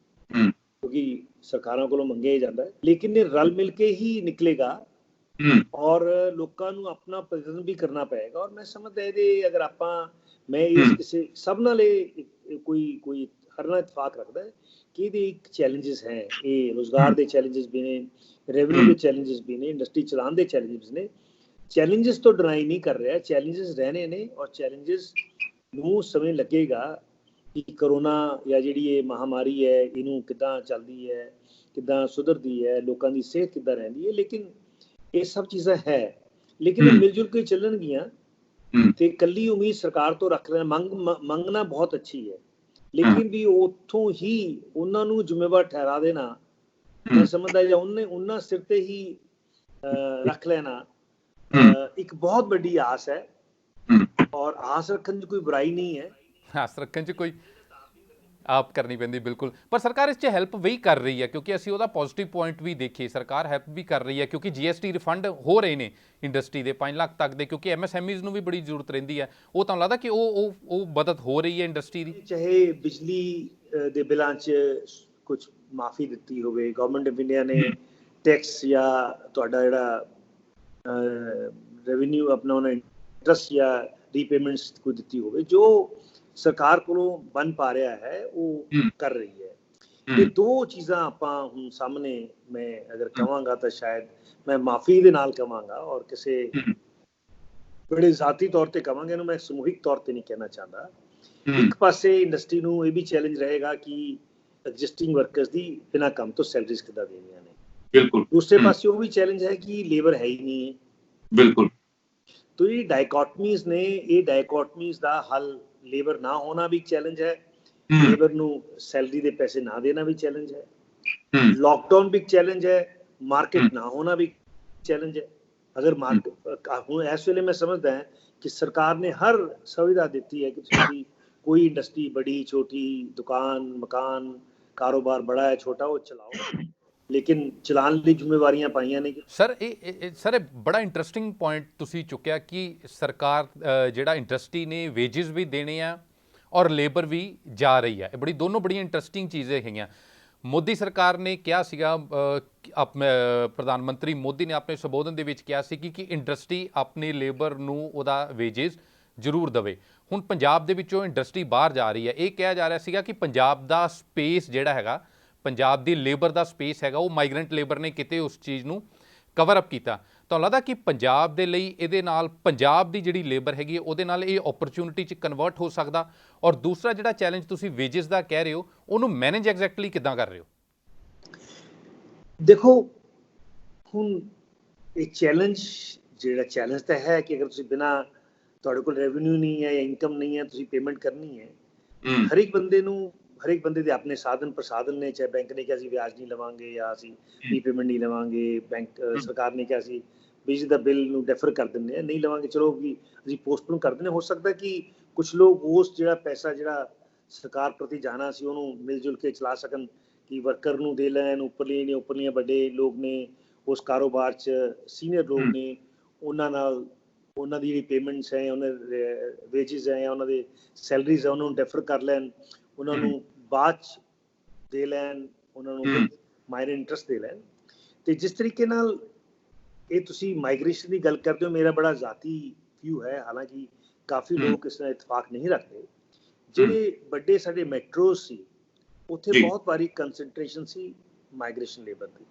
ਕਿਉਂਕਿ ਸਰਕਾਰਾਂ ਕੋਲੋਂ ਮੰਗਿਆ ਹੀ ਜਾਂਦਾ ਹੈ, ਲੇਕਿਨ ਇਹ ਰਲ ਮਿਲ ਕੇ ਹੀ ਨਿਕਲੇਗਾ, ਔਰ ਲੋਕਾਂ ਨੂੰ ਆਪਣਾ ਪ੍ਰਯਤਨ ਵੀ ਕਰਨਾ ਪਏਗਾ। ਔਰ ਮੈਂ ਸਮਝਦਾ ਇਹਦੇ ਅਗਰ ਆਪਾਂ ਮੈਂ ਇਸ ਕਿਸੇ ਸਭ ਨਾਲ ਇਹ ਕੋਈ हर ना इतफाक रखता है कि ये एक चैलेंजेस हैं, ये रोजगार के चैलेंजेस भी ने, रेवन्यू के चैलेंजेस भी ने, इंडस्ट्री चलाने के चैलेंजेस ने। चैलेंजेस तो डिनाई नहीं कर रहा, चैलेंजेस रहने ने, और चैलेंजेस नूं समय लगेगा कि कोरोना या जिहड़ी ये महामारी है इनू किदां चलदी है, किदां सुधरदी है, लोकां दी सेहत किदां रहिंदी है। लेकिन ये सब चीज़ां है, लेकिन मिलजुल के चलणगियां ते कल्ली उम्मीद सरकार तो रख रहे। मंगना बहुत अच्छी है, लेकिन भी उतों ही उन्होंने जिम्मेवार ठहरा देना, मैं समझदा या उन्होंने सिर ते ही रख लेना एक बहुत बड़ी आस है, और आस रखने की कोई बुराई नहीं है। आस रखने कोई ਆਪ ਕਰਨੀ ਪੈਂਦੀ, ਬਿਲਕੁਲ। ਪਰ ਸਰਕਾਰ ਇਸ 'ਚ ਹੈਲਪ ਵੀ ਕਰ ਰਹੀ ਹੈ, ਕਿਉਂਕਿ ਅਸੀਂ ਉਹਦਾ ਪੋਜ਼ੀਟਿਵ ਪੁਆਇੰਟ ਵੀ ਦੇਖੀਏ। ਸਰਕਾਰ ਹੈਲਪ ਵੀ ਕਰ ਰਹੀ ਹੈ, ਕਿਉਂਕਿ GST ਰਿਫੰਡ ਹੋ ਰਹੇ ਨੇ ਇੰਡਸਟਰੀ ਦੇ 5 ਲੱਖ ਤੱਕ ਦੇ, ਕਿਉਂਕਿ MSMEs ਨੂੰ ਵੀ ਬੜੀ ਜ਼ਰੂਰਤ ਰਹਿੰਦੀ ਹੈ। ਉਹ ਤੁਹਾਨੂੰ ਲੱਗਦਾ ਕਿ ਉਹ ਮਦਦ ਹੋ ਰਹੀ ਹੈ ਇੰਡਸਟਰੀ ਦੀ? ਚਾਹੇ ਬਿਜਲੀ ਦੇ ਬਿੱਲਾਂ 'ਚ ਕੁਝ ਮਾਫੀ ਦਿੱਤੀ ਹੋਵੇ ਗਵਰਨਮੈਂਟ ਆਫ ਇੰਡੀਆ ਨੇ, ਟੈਕਸ ਜਾਂ ਤੁਹਾਡਾ ਜਿਹੜਾ ਰੈਵਨਿਊ ਆਪਣਾ ਉਹਨਾਂ ਇੰਟਰਸਟ ਜਾਂ ਰੀਪੇਮੈਂਟਸ ਕੋਈ ਦਿੱਤੀ ਹੋਵੇ, ਜੋ ਸਰਕਾਰ ਕੋਲੋਂ ਬਣ ਪਾ ਰਿਹਾ ਹੈ ਉਹ ਕਰ ਰਹੀ ਹੈ। ਇਹ ਦੋ ਚੀਜ਼ਾਂ ਆਪਾਂ ਹੁਣ ਸਾਹਮਣੇ, ਮੈਂ ਅਗਰ ਕਹਾਂਗਾ ਤਾਂ ਸ਼ਾਇਦ ਮੈਂ ਮਾਫੀ ਦੇ ਨਾਲ ਕਹਾਂਗਾ, ਔਰ ਕਿਸੇ ਬੜੇ ਜ਼ਾਤੀ ਤੌਰ ਤੇ ਕਹਾਂਗਾ, ਇਹਨੂੰ ਮੈਂ ਸਮੂਹਿਕ ਤੌਰ ਤੇ ਨਹੀਂ ਕਹਿਣਾ ਚਾਹੁੰਦਾ। ਇੱਕ ਪਾਸੇ ਇੰਡਸਟਰੀ ਨੂੰ ਇਹ ਵੀ ਚੈਲੰਜ ਰਹੇਗਾ ਕਿ ਐਗਜ਼ਿਸਟਿੰਗ ਵਰਕਰਸ ਦੀ ਬਿਨਾਂ ਕੰਮ ਤੋਂ ਸੈਲਰੀਜ਼ ਕਿੱਦਾਂ ਦੇਣੀਆਂ ਨੇ। ਬਿਲਕੁਲ। ਦੂਸਰੇ ਪਾਸੇ ਉਹ ਵੀ ਚੈਲੰਜ ਹੈ ਕਿ ਲੇਬਰ ਹੈ ਹੀ ਨਹੀਂ ਹੈ। ਬਿਲकुल। तो ये डायकोटमीज ने, ये डायकोटमीज का हल लेबर ना होना भी चैलेंज है, लेबर नू सैलरी दे पैसे ना देना भी चैलेंज है, लॉकडाउन भी चैलेंज है, मार्केट ना होना भी चैलेंज है। अगर मार्केट हूँ इस वेले मैं समझदा है कि सरकार ने हर सुविधा दी है कि कोई इंडस्ट्री बड़ी छोटी दुकान मकान कारोबार बड़ा है छोटा वो चलाओ, लेकिन चलाने ਲਈ ਜ਼ਿੰਮੇਵਾਰੀਆਂ ਪਾਈਆਂ ਨੇ। ਸਰ ਇਹ ਬੜਾ ਇੰਟਰਸਟਿੰਗ ਪੁਆਇੰਟ ਤੁਸੀਂ ਚੁੱਕਿਆ ਕਿ ਸਰਕਾਰ ਜਿਹੜਾ ਇੰਡਸਟਰੀ ਨੇ ਵੇਜਿਸ ਵੀ ਦੇਣੇ ਆ ਔਰ ਲੇਬਰ ਵੀ ਜਾ ਰਹੀ ਹੈ। ਇਹ ਦੋਨੋਂ ਬੜੀਆਂ ਇੰਟਰਸਟਿੰਗ ਚੀਜ਼ਾਂ ਹੈਗੀਆਂ। ਮੋਦੀ ਸਰਕਾਰ ਨੇ ਕਿਹਾ ਸੀਗਾ, ਪ੍ਰਧਾਨ ਮੰਤਰੀ ਮੋਦੀ ਨੇ ਆਪਣੇ ਸੰਬੋਧਨ ਦੇ ਵਿੱਚ ਕਿਹਾ ਸੀ ਕਿ ਇੰਡਸਟਰੀ ਆਪਣੀ ਲੇਬਰ ਨੂੰ ਉਹਦਾ ਵੇਜਿਸ ਜ਼ਰੂਰ ਦੇਵੇ। ਹੁਣ ਪੰਜਾਬ ਦੇ ਵਿੱਚੋਂ ਇੰਡਸਟਰੀ ਬਾਹਰ ਜਾ ਰਹੀ ਹੈ। ਇਹ ਕਿਹਾ ਜਾ ਰਿਹਾ ਸੀਗਾ ਕਿ ਪੰਜਾਬ ਦਾ ਸਪੇਸ ਜਿਹੜਾ ਹੈਗਾ, ਪੰਜਾਬ ਦੀ ਲੇਬਰ ਦਾ ਸਪੇਸ ਹੈਗਾ, ਉਹ ਮਾਈਗਰੈਂਟ ਲੇਬਰ ਨੇ ਕਿਤੇ ਉਸ ਚੀਜ਼ ਨੂੰ ਕਵਰ ਅਪ ਕੀਤਾ। ਤੁਹਾਨੂੰ ਲੱਗਦਾ ਕਿ ਪੰਜਾਬ ਦੇ ਲਈ ਇਹਦੇ ਨਾਲ ਪੰਜਾਬ ਦੀ ਜਿਹੜੀ ਲੇਬਰ ਹੈਗੀ ਉਹਦੇ ਨਾਲ ਇਹ ਓਪਰਚੁਨਿਟੀ 'ਚ ਕਨਵਰਟ ਹੋ ਸਕਦਾ? ਔਰ ਦੂਸਰਾ ਜਿਹੜਾ ਚੈਲੰਜ ਤੁਸੀਂ ਵੇਜਿਸ ਦਾ ਕਹਿ ਰਹੇ ਹੋ, ਉਹਨੂੰ ਮੈਨੇਜ ਐਗਜ਼ੈਕਟਲੀ ਕਿੱਦਾਂ ਕਰ ਰਹੇ ਹੋ? ਦੇਖੋ ਹੁਣ ਇਹ ਚੈਲੰਜ ਤਾਂ ਹੈ ਕਿ ਅਗਰ ਤੁਸੀਂ ਬਿਨਾਂ ਤੁਹਾਡੇ ਕੋਲ ਰੈਵਨਿਊ ਨਹੀਂ ਹੈ ਜਾਂ ਇਨਕਮ ਨਹੀਂ ਹੈ, ਤੁਸੀਂ ਪੇਮੈਂਟ ਕਰਨੀ ਹੈ। ਹਰ ਇੱਕ ਬੰਦੇ ਦੇ ਆਪਣੇ ਸਾਧਨ ਪ੍ਰਸਾਧਨ ਨੇ, ਚਾਹੇ ਬੈਂਕ ਨੇ ਕਿਹਾ ਅਸੀਂ ਵਿਆਜ ਨਹੀਂ ਲਵਾਂਗੇ ਜਾਂ ਅਸੀਂ ਰੀਪੇਮੈਂਟ ਨਹੀਂ ਲਵਾਂਗੇ, ਸਰਕਾਰ ਨੇ ਕਿਹਾ ਅਸੀਂ ਬਿਜਲੀ ਦਾ ਬਿੱਲ ਨੂੰ ਡੈਫਰ ਕਰ ਦਿੰਦੇ ਹਾਂ, ਨਹੀਂ ਲਵਾਂਗੇ, ਚਲੋ ਵੀ ਅਸੀਂ ਪੋਸਟਪੋਨ ਕਰ ਦਿੰਦੇ। ਹੋ ਸਕਦਾ ਕਿ ਕੁਛ ਲੋਕ ਉਸ ਜਿਹੜਾ ਪੈਸਾ ਜਿਹੜਾ ਸਰਕਾਰ ਪ੍ਰਤੀ ਜਾਣਾ ਸੀ ਉਹਨੂੰ ਮਿਲ ਜੁਲ ਕੇ ਚਲਾ ਸਕਣ, ਕਿ ਵਰਕਰ ਨੂੰ ਦੇ ਲੈਣ, ਉੱਪਰਲੀਆਂ ਵੱਡੇ ਲੋਕ ਨੇ ਉਸ ਕਾਰੋਬਾਰ 'ਚ ਸੀਨੀਅਰ ਲੋਕ ਨੇ, ਉਹਨਾਂ ਦੀ ਜਿਹੜੀ ਪੇਮੈਂਟਸ ਹੈ, ਉਹਨਾਂ ਦੇ ਵੇਜਿਸ ਹੈ, ਉਹਨਾਂ ਦੇ ਸੈਲਰੀਜ਼ ਹੈ, ਉਹਨਾਂ ਨੂੰ ਡੈਫਰ ਕਰ ਲੈਣ, ਉਹਨਾਂ ਨੂੰ ਬਾਅਦ 'ਚ ਦੇ ਲੈਣ, ਉਹਨਾਂ ਨੂੰ ਮਾਈਨਰ ਇੰਟਰਸਟ ਦੇ ਲੈਣ। ਅਤੇ ਜਿਸ ਤਰੀਕੇ ਨਾਲ ਇਹ ਤੁਸੀਂ ਮਾਈਗ੍ਰੇਸ਼ਨ ਦੀ ਗੱਲ ਕਰਦੇ ਹੋ, ਮੇਰਾ ਬੜਾ ਜ਼ਾਤੀ ਵਿਊ ਹੈ, ਹਾਲਾਂਕਿ ਕਾਫੀ ਲੋਕ ਇਸ ਨਾਲ ਇਤਫਾਕ ਨਹੀਂ ਰੱਖਦੇ। ਜਿਹੜੇ ਵੱਡੇ ਸਾਡੇ ਮੈਟਰੋਜ਼ ਸੀ ਉੱਥੇ ਬਹੁਤ ਵਾਰੀ ਕੰਸਨਟ੍ਰੇਸ਼ਨ ਸੀ ਮਾਈਗ੍ਰੇਸ਼ਨ ਲੇਬਰ ਦੀ,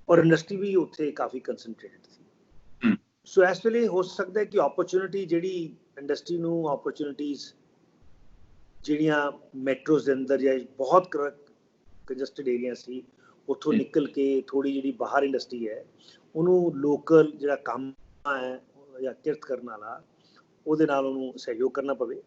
ਔਰ ਇੰਡਸਟਰੀ ਵੀ ਉੱਥੇ ਕਾਫੀ ਕੰਸਨਟ੍ਰੇਟਡ ਸੀ। ਸੋ ਇਸ ਵੇਲੇ ਹੋ ਸਕਦਾ ਹੈ ਕਿ ਓਪਰਚੁਨਿਟੀ ਜਿਹੜੀ ਇੰਡਸਟਰੀ ਨੂੰ ਓਪਰਚੁਨਿਟੀਜ਼ ਜਿਹੜੀਆਂ ਮੈਟਰੋਜ਼ ਦੇ ਅੰਦਰ ਜਾਂ ਬਹੁਤ ਕੰਜਸਟਡ ਏਰੀਆ ਸੀ ਉੱਥੋਂ ਨਿਕਲ ਕੇ ਥੋੜ੍ਹੀ ਜਿਹੜੀ ਬਾਹਰ ਇੰਡਸਟਰੀ ਹੈ ਉਹਨੂੰ ਲੋਕਲ ਜਿਹੜਾ ਕੰਮ ਹੈ ਜਾਂ ਕਿਰਤ ਕਰਨ ਵਾਲਾ, ਉਹਦੇ ਨਾਲ ਉਹਨੂੰ ਸਹਿਯੋਗ ਕਰਨਾ ਪਵੇ।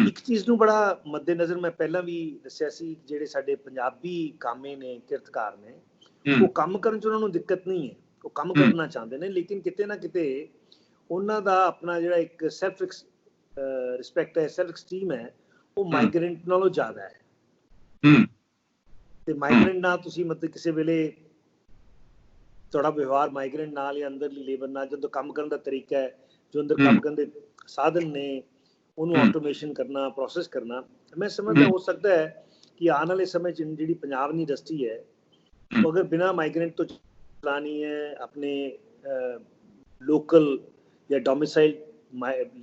ਇੱਕ ਚੀਜ਼ ਨੂੰ ਬੜਾ ਮੱਦੇ ਨਜ਼ਰ ਮੈਂ ਪਹਿਲਾਂ ਵੀ ਦੱਸਿਆ ਸੀ, ਜਿਹੜੇ ਸਾਡੇ ਪੰਜਾਬੀ ਕਾਮੇ ਨੇ, ਕਿਰਤਕਾਰ ਨੇ, ਉਹ ਕੰਮ ਕਰਨ 'ਚ ਉਹਨਾਂ ਨੂੰ ਦਿੱਕਤ ਨਹੀਂ ਹੈ, ਉਹ ਕੰਮ ਕਰਨਾ ਚਾਹੁੰਦੇ ਨੇ, ਲੇਕਿਨ ਕਿਤੇ ਨਾ ਕਿਤੇ ਉਹਨਾਂ ਦਾ ਆਪਣਾ ਜਿਹੜਾ ਇੱਕ ਸੈਲਫ ਰਿਸਪੈਕਟ ਹੈ, ਸੈਲਫ ਐਸਟੀਮ ਹੈ, ਉਹ ਮਾਈਗ੍ਰੈਂਟ ਨਾਲੋਂ ਜ਼ਿਆਦਾ ਹੈ। ਤੇ ਮਾਈਗ੍ਰੈਂਟ ਨਾਲ ਤੁਸੀਂ ਮਤਲਬ ਕਿਸੇ ਵੇਲੇ ਤੁਹਾਡਾ ਵਿਵਹਾਰ ਮਾਈਗ੍ਰੈਂਟ ਨਾਲ ਜਾਂ ਅੰਦਰਲੀ ਲੇਬਰ ਨਾਲ, ਜਦੋਂ ਕੰਮ ਕਰਨ ਦਾ ਤਰੀਕਾ ਹੈ, ਜੋ ਅੰਦਰ ਕੰਮ ਕਰਨ ਦੇ ਸਾਧਨ ਨੇ, ਉਹਨੂੰ ਆਟੋਮੇਸ਼ਨ ਕਰਨਾ, ਪ੍ਰੋਸੈਸ ਕਰਨਾ, ਮੈਂ ਸਮਝਦਾ ਹੋ ਸਕਦਾ ਹੈ ਕਿ ਆਉਣ ਵਾਲੇ ਸਮੇਂ 'ਚ ਜਿਹੜੀ ਪੰਜਾਬ ਦੀ ਇੰਡਸਟਰੀ ਹੈ ਉਹ ਅਗਰ ਬਿਨਾਂ ਮਾਈਗ੍ਰੈਂਟ ਤੋਂ ਚਲਾਉਣੀ ਹੈ, ਆਪਣੇ ਲੋਕਲ ਜਾਂ ਡੋਮਿਸਾਈਲ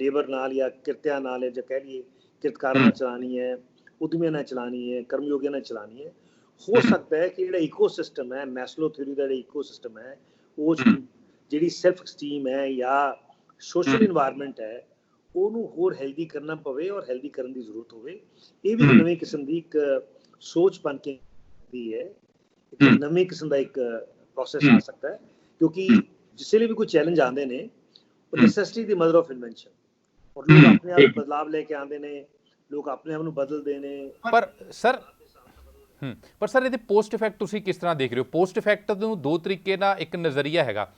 ਲੇਬਰ ਨਾਲ ਜਾਂ ਕਿਰਤਿਆਂ ਨਾਲ, ਜਾਂ ਕਹਿ ਲਈਏ ਕਿਰਤਕਾਰਾਂ ਨਾਲ ਚਲਾਉਣੀ ਹੈ, ਉਦਮੀਆਂ ਨਾਲ ਚਲਾਉਣੀ ਹੈ, ਕਰਮਯੋਗੀਆਂ ਨਾਲ ਚਲਾਉਣੀ ਹੈ, ਹੋ ਸਕਦਾ ਹੈ ਕਿ ਜਿਹੜਾ ਈਕੋ ਸਿਸਟਮ ਹੈ, ਮੈਸਲੋ ਥਿਊਰੀ ਦਾ ਜਿਹੜਾ ਈਕੋ ਸਿਸਟਮ ਹੈ, ਉਹ ਜਿਹੜੀ ਸੈਲਫ ਐਸਟੀਮ ਹੈ ਜਾਂ ਸੋਸ਼ਲ ਇਨਵਾਇਰਮੈਂਟ ਹੈ, ਉਹਨੂੰ ਹੋਰ ਹੈਲਦੀ ਕਰਨਾ ਪਵੇ ਔਰ ਹੈਲਦੀ ਕਰਨ ਦੀ ਜ਼ਰੂਰਤ ਹੋਵੇ। ਇਹ ਵੀ ਨਵੀਂ ਕਿਸਮ ਦੀ ਇੱਕ ਸੋਚ ਬਣ ਕੇ ਆਉਂਦੀ ਹੈ, ਇੱਕ ਨਵੀਂ ਕਿਸਮ ਦਾ ਇੱਕ ਪ੍ਰੋਸੈਸ ਆ ਸਕਦਾ ਹੈ, ਕਿਉਂਕਿ ਜਿਸ ਲਈ ਵੀ ਕੋਈ ਚੈਲੰਜ ਆਉਂਦੇ ਨੇ ਉਹ necessity the mother of invention, ਔਰ ਲੋਕ ਆਪਣੇ ਆਪ ਬਦਲਾਵ ਲੈ ਕੇ ਆਉਂਦੇ ਨੇ, ਲੋਕ ਆਪਣੇ ਆਪ ਨੂੰ ਬਦਲਦੇ ਨੇ। ਪਰ ਸਰ ਇਹਦੇ ਪੋਸਟ ਇਫੈਕਟ ਤੁਸੀਂ ਕਿਸ ਤਰ੍ਹਾਂ ਦੇਖ ਰਹੇ ਹੋ? ਪੋਸਟ ਇਫੈਕਟ ਨੂੰ ਦੋ ਤਰੀਕੇ ਨਾਲ ਇੱਕ ਨਜ਼ਰੀਆ ਹੈਗਾ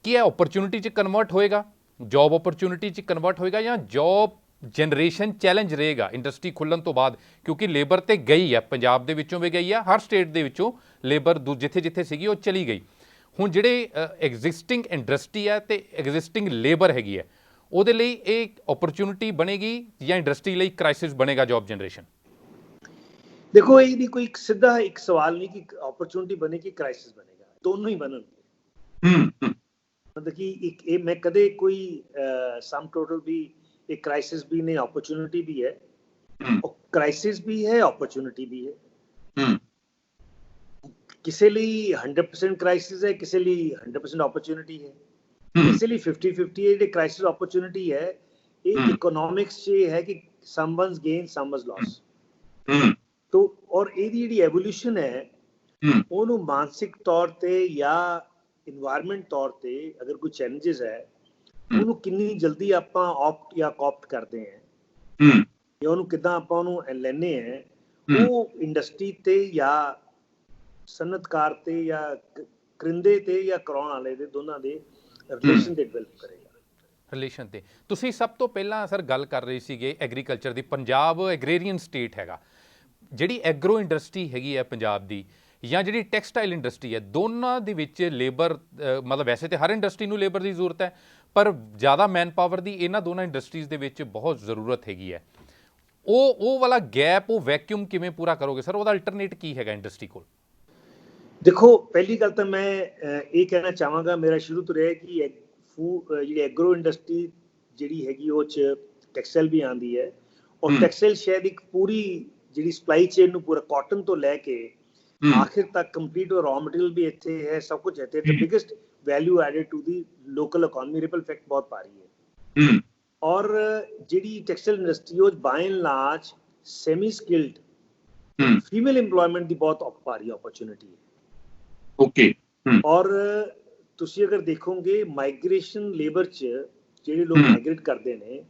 ਕਿ ਇਹ ਓਪਰਚੁਨਿਟੀ 'ਚ ਕਨਵਰਟ ਹੋਏਗਾ, ਜੌਬ ਓਪਰਚੁਨਿਟੀ 'ਚ ਕਨਵਰਟ ਹੋਏਗਾ, ਜਾਂ ਜੌਬ ਜਨਰੇਸ਼ਨ ਚੈਲੰਜ ਰਹੇਗਾ ਇੰਡਸਟਰੀ ਖੁੱਲ੍ਹਣ ਤੋਂ ਬਾਅਦ, ਕਿਉਂਕਿ ਲੇਬਰ ਤੇ ਗਈ ਹੈ, ਪੰਜਾਬ ਦੇ ਵਿੱਚੋਂ ਵੀ ਗਈ ਹੈ, ਹਰ ਸਟੇਟ ਦੇ ਵਿੱਚੋਂ ਲੇਬਰ ਜਿੱਥੇ ਜਿੱਥੇ ਸੀਗੀ ਉਹ ਚਲੀ ਗਈ। ਹੁਣ ਜਿਹੜੇ ਐਗਜ਼ਿਸਟਿੰਗ ਇੰਡਸਟਰੀ ਹੈ ਤੇ ਐਗਜ਼ਿਸਟਿੰਗ ਲੇਬਰ ਹੈਗੀ ਹੈ, ਉਹਦੇ ਲਈ ਇਹ ਓਪਰਚੁਨਿਟੀ ਬਣੇਗੀ ਜਾਂ ਇੰਡਸਟਰੀ ਲਈ ਕ੍ਰਾਈਸਿਸ ਬਣੇਗਾ ਜੌਬ ਜਨਰੇਸ਼ਨ? ਦੇਖੋ, ਇਹਦੀ ਕੋਈ ਸਿੱਧਾ ਇੱਕ ਸਵਾਲ ਨਹੀਂ ਕਿ ਓਪਰਚੁਨਿਟੀ ਬਣੇਗੀ ਕ੍ਰਾਈਸਿਸ ਬਣੇਗਾ, ਦੋਨੋਂ ਹੀ ਬਣਨਗੇ। ਮਤਲਬ ਕਿ ਇੱਕ ਇਹ ਮੈਂ ਕਦੇ ਕੋਈ ਸਮ ਟੋਟਲ ਵੀ एक क्राइसिस भी नहीं, अपॉर्चुनिटी भी है, क्राइसिस भी है, अपॉर्चुनिटी भी है। किसी लिए 100% क्राइसिस है, किसी लिए 100% अपॉर्चुनिटी है, किसी लिए 50-50 है। क्राइसिस अपॉर्चुनिटी है, एक इकोनॉमिक्स ये है कि someone's gain, someone's loss। तो और ਇਹਦੀ ਜਿਹੜੀ ਐਵੋਲੂਸ਼ਨ ਹੈ ਉਹਨੂੰ ਮਾਨਸਿਕ ਤੌਰ ਤੇ ਜਾਂ ਇਨਵਾਇਰਨਮੈਂਟ ਤੌਰ ਤੇ ਅਗਰ ਕੋਈ ਚੈਲੰਜਸ ਹੈ, ਉਹਨੂੰ ਕਿੰਨੀ ਜਲਦੀ ਆਪਾਂ ਆਪਟ ਜਾਂ ਕਾਪਟ ਕਰਦੇ ਹਾਂ, ਜਾਂ ਉਹਨੂੰ ਕਿੱਦਾਂ ਆਪਾਂ ਉਹਨੂੰ ਲੈਂਦੇ ਹਾਂ, ਉਹ ਇੰਡਸਟਰੀ ਤੇ ਜਾਂ ਸਨਅਤਕਾਰ ਤੇ ਜਾਂ ਕਰਿੰਦੇ ਤੇ ਜਾਂ ਕਰਾਉਣ ਵਾਲੇ ਦੇ ਦੋਨਾਂ ਦੇ ਰਿਲੇਸ਼ਨ ਤੇ ਡਿਵੈਲਪ ਕਰੇਗਾ। ਰਿਲੇਸ਼ਨ ਤੇ ਤੁਸੀਂ ਸਭ ਤੋਂ ਪਹਿਲਾਂ ਸਰ ਗੱਲ ਕਰ ਰਹੇ ਸੀਗੇ ਐਗਰੀਕਲਚਰ ਦੀ। ਪੰਜਾਬ ਐਗਰੇਰੀਅਨ ਸਟੇਟ ਹੈਗਾ, ਜਿਹੜੀ ਐਗਰੋ ਇੰਡਸਟਰੀ ਹੈਗੀ ਹੈ ਪੰਜਾਬ ਦੀ, ਜਾਂ ਜਿਹੜੀ ਟੈਕਸਟਾਈਲ ਇੰਡਸਟਰੀ ਹੈ, ਦੋਨਾਂ ਦੇ ਵਿੱਚ ਲੇਬਰ ਮਤਲਬ ਵੈਸੇ ਤਾਂ ਹਰ ਇੰਡਸਟਰੀ ਨੂੰ ਲੇਬਰ ਦੀ ਜ਼ਰੂਰਤ ਹੈ, ਪਰ ਜ਼ਿਆਦਾ ਮੈਨ ਪਾਵਰ ਦੀ ਇਹਨਾਂ ਦੋਨਾਂ ਇੰਡਸਟਰੀਜ਼ ਦੇ ਵਿੱਚ ਬਹੁਤ ਜ਼ਰੂਰਤ ਹੈਗੀ ਹੈ। ਉਹ ਵਾਲਾ ਗੈਪ, ਉਹ ਵੈਕਿਊਮ ਕਿਵੇਂ ਪੂਰਾ ਕਰੋਗੇ ਸਰ? ਉਹਦਾ ਅਲਟਰਨੇਟ ਕੀ ਹੈਗਾ ਇੰਡਸਟਰੀ ਕੋਲ? ਦੇਖੋ, ਪਹਿਲੀ ਗੱਲ ਤਾਂ ਮੈਂ ਇਹ ਕਹਿਣਾ ਚਾਹਾਂਗਾ, ਮੇਰਾ ਸ਼ੁਰੂ ਤੋਂ ਰਿਹਾ ਕਿ ਜਿਹੜੀ ਐਗਰੋ ਇੰਡਸਟਰੀ ਜਿਹੜੀ ਹੈਗੀ ਉਹ 'ਚ ਟੈਕਸਟਾਈਲ ਵੀ ਆਉਂਦੀ ਹੈ, ਔਰ ਟੈਕਸਟਾਈਲ ਸ਼ਾਇਦ ਇੱਕ ਪੂਰੀ ਜਿਹੜੀ ਸਪਲਾਈ ਚੇਨ ਨੂੰ ਪੂਰਾ ਕਾਟਨ ਤੋਂ ਲੈ ਕੇ ਆਖਿਰ ਤੱਕ ਕੰਪਲੀਟ, ਔਰ ਰॉ ਮਟੀਰੀਅਲ ਵੀ ਇੱਥੇ ਹੈ, ਸਭ ਕੁਝ ਇੱਥੇ। The biggest value added to the local economy, ripple effect ਬਹੁਤ ਪਾ ਰਹੀ ਹੈ। ਔਰ ਜਿਹੜੀ ਟੈਕਸਟਾਈਲ ਇੰਡਸਟਰੀ ਉਹ by and large semi skilled female employment ਦੀ ਬਹੁਤ ਭਾਰੀ ਓਪਰਚੁਨਿਟੀ ਹੈ। ਓਕੇ। ਔਰ ਤੁਸੀਂ ਅਗਰ ਦੇਖੋਗੇ ਮਾਈਗ੍ਰੇਸ਼ਨ ਲੇਬਰ 'ਚ ਜਿਹੜੇ ਲੋਕ ਮਾਈਗ੍ਰੇਟ ਕਰਦੇ ਨੇ